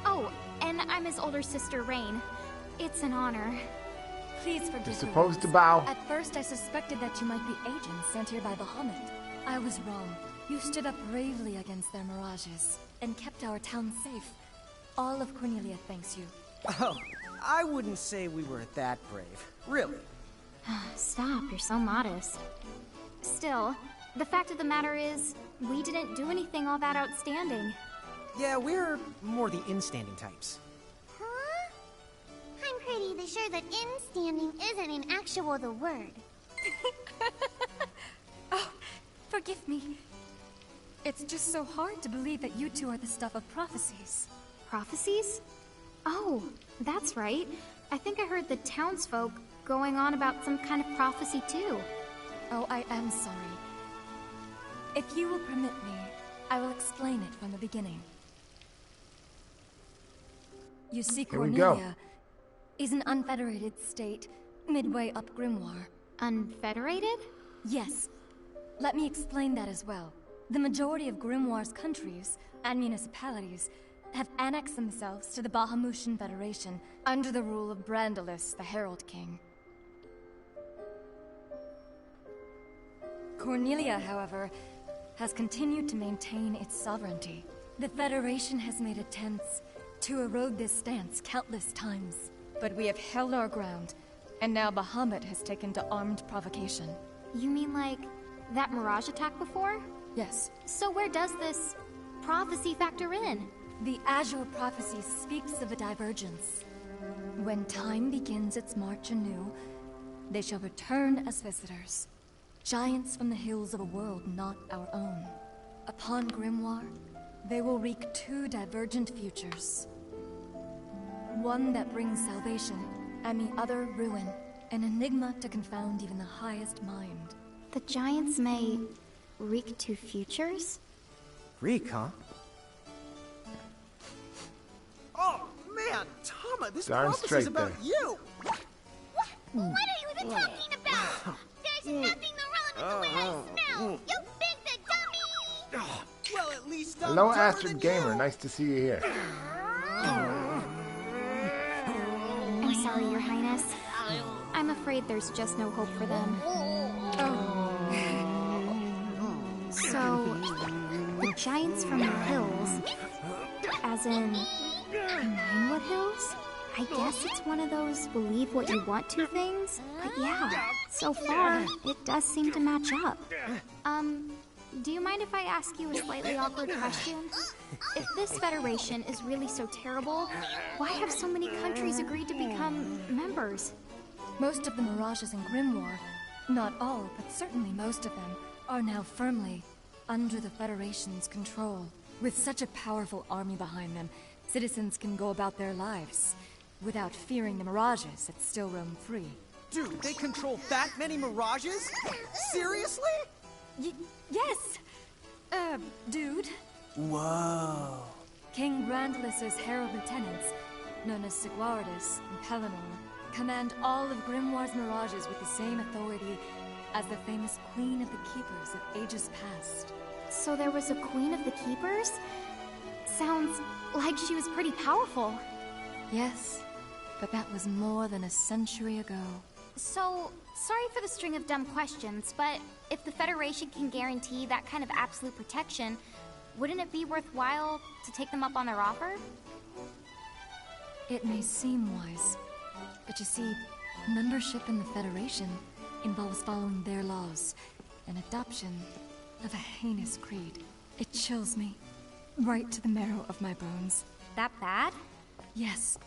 Oh, and I'm his older sister, Rain. It's an honor. Please forgive me. You're supposed to bow. At first, I suspected that you might be agents sent here by Bahamut. I was wrong. You stood up bravely against their mirages and kept our town safe. All of Cornelia thanks you. Oh, I wouldn't say we were that brave. Really. Stop, you're so modest. Still, the fact of the matter is, we didn't do anything all that outstanding. Yeah, we're more the instanding types. Huh? I'm pretty sure that in-standing isn't in actual the word. Oh, forgive me. It's just so hard to believe that you two are the stuff of prophecies. Prophecies? Oh, that's right. I think I heard the townsfolk going on about some kind of prophecy too. Oh, I am sorry. If you will permit me, I will explain it from the beginning. You see, Here we go. Cornelia is an unfederated state midway up Grimoire. Unfederated? Yes. Let me explain that as well. The majority of Grimoire's countries and municipalities have annexed themselves to the Bahamutian Federation under the rule of Brandalis, the Herald King. Cornelia, however, has continued to maintain its sovereignty. The Federation has made attempts to erode this stance countless times, but we have held our ground, and now Bahamut has taken to armed provocation. You mean like that Mirage attack before? Yes. So where does this prophecy factor in? The Azure Prophecy speaks of a divergence. When time begins its march anew, they shall return as visitors. Giants from the hills of a world not our own. Upon Grimoire, they will wreak two divergent futures. One that brings salvation, and the other ruin. An enigma to confound even the highest mind. The giants may wreak two futures? Reek, huh? Oh, man! Tama, this Darn prophecy's straight about there. you! What are you even talking about? There's nothing wrong with the way I smell. You big the dummy! Well, at least I'm Hello, dumber Astrid than Gamer. you. Nice to see you here. I'm sorry, Your Highness. I'm afraid there's just no hope for them. So, the giants from the hills, as in Ninewood Hills? I guess it's one of those believe what you want to things. But yeah, so far, it does seem to match up. Do you mind if I ask you a slightly awkward question? If this federation is really so terrible, why have so many countries agreed to become members? Most of the Mirages in Grimoire, not all, but certainly most of them, are now firmly under the Federation's control. With such a powerful army behind them, citizens can go about their lives without fearing the Mirages that still roam free. Dude, they control that many Mirages? Seriously? Yes! Dude. Whoa. King Brandalis' herald lieutenants, known as Sigwardus and Pelennor, command all of Grimoire's Mirages with the same authority as the famous Queen of the Keepers of ages past. So there was a Queen of the Keepers? Sounds like she was pretty powerful. Yes, but that was more than a century ago. So, sorry for the string of dumb questions, but if the Federation can guarantee that kind of absolute protection, wouldn't it be worthwhile to take them up on their offer? It may seem wise, but you see, membership in the Federation involves following their laws, and adoption of a heinous creed. It chills me, right to the marrow of my bones. That bad? Yes.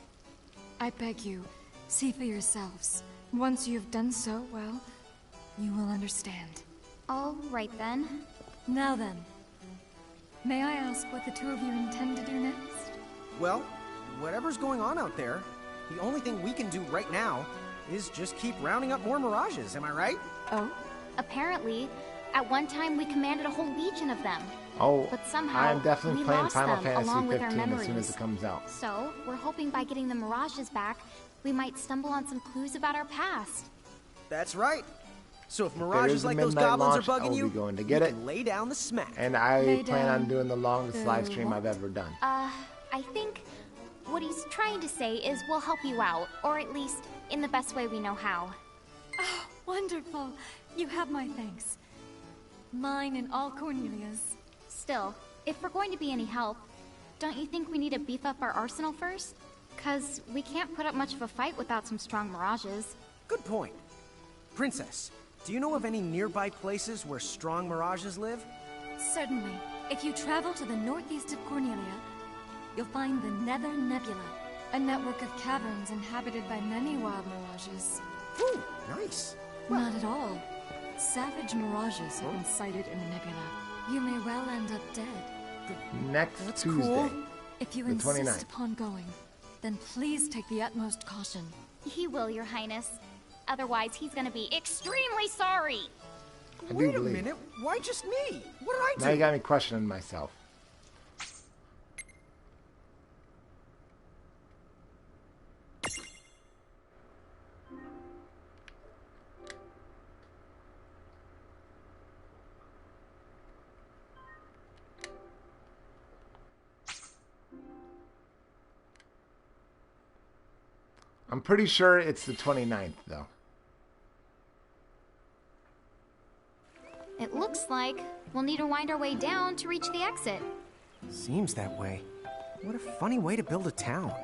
I beg you, see for yourselves. Once you have done so, well, you will understand. All right then. Now then, may I ask what the two of you intend to do next? Well, whatever's going on out there, the only thing we can do right now is just keep rounding up more Mirages, am I right? Oh? Apparently, at one time we commanded a whole legion of them. Oh, but somehow I'm definitely we playing lost Final them Fantasy along with our 15 as soon memories. as it comes out. So, we're hoping by getting the Mirages back, we might stumble on some clues about our past. That's right. So if There Mirages is a like those midnight goblins launch, are I bugging will you, be going to get you it. can lay down the smack. And I Lay plan on down doing the longest the live stream what? I've ever done. I think what he's trying to say is we'll help you out, or at least in the best way we know how. Oh, wonderful. You have my thanks. Mine and all Cornelia's. Still, if we're going to be any help, don't you think we need to beef up our arsenal first? 'Cause we can't put up much of a fight without some strong Mirages. Good point. Princess, do you know of any nearby places where strong Mirages live? Certainly. If you travel to the northeast of Cornelia, you'll find the Nether Nebula, A network of caverns inhabited by many wild mirages. Ooh, nice. Not at all. Savage mirages have been sighted in the nebula. You may well end up dead. Next Tuesday. Cool. If you The insist 29th. upon going, then please take the utmost caution. He will, Your Highness. Otherwise, he's gonna be extremely sorry. Wait a minute, why just me? What did I do? Now you got me questioning myself. I'm pretty sure it's the 29th, though. It looks like we'll need to wind our way down to reach the exit. Seems that way. What a funny way to build a town.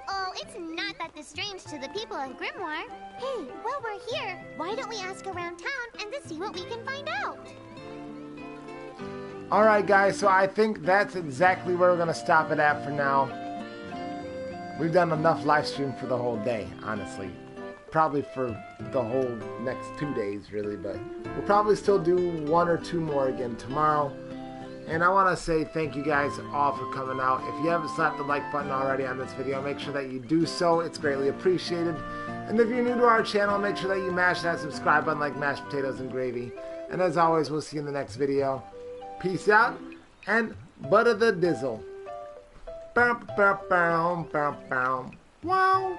Oh, it's not that strange to the people of Grimoire. Hey, while we're here, why don't we ask around town and to see what we can find out? Alright guys, so I think that's exactly where we're going to stop it at for now. We've done enough live stream for the whole day, honestly. Probably for the whole next 2 days, really, but we'll probably still do 1 or 2 more again tomorrow. And I want to say thank you guys all for coming out. If you haven't slapped the like button already on this video, make sure that you do so. It's greatly appreciated. And if you're new to our channel, make sure that you mash that subscribe button like mashed potatoes and gravy. And as always, we'll see you in the next video. Peace out, and butter the dizzle. Bow, bow, bow, bow, bow. Wow.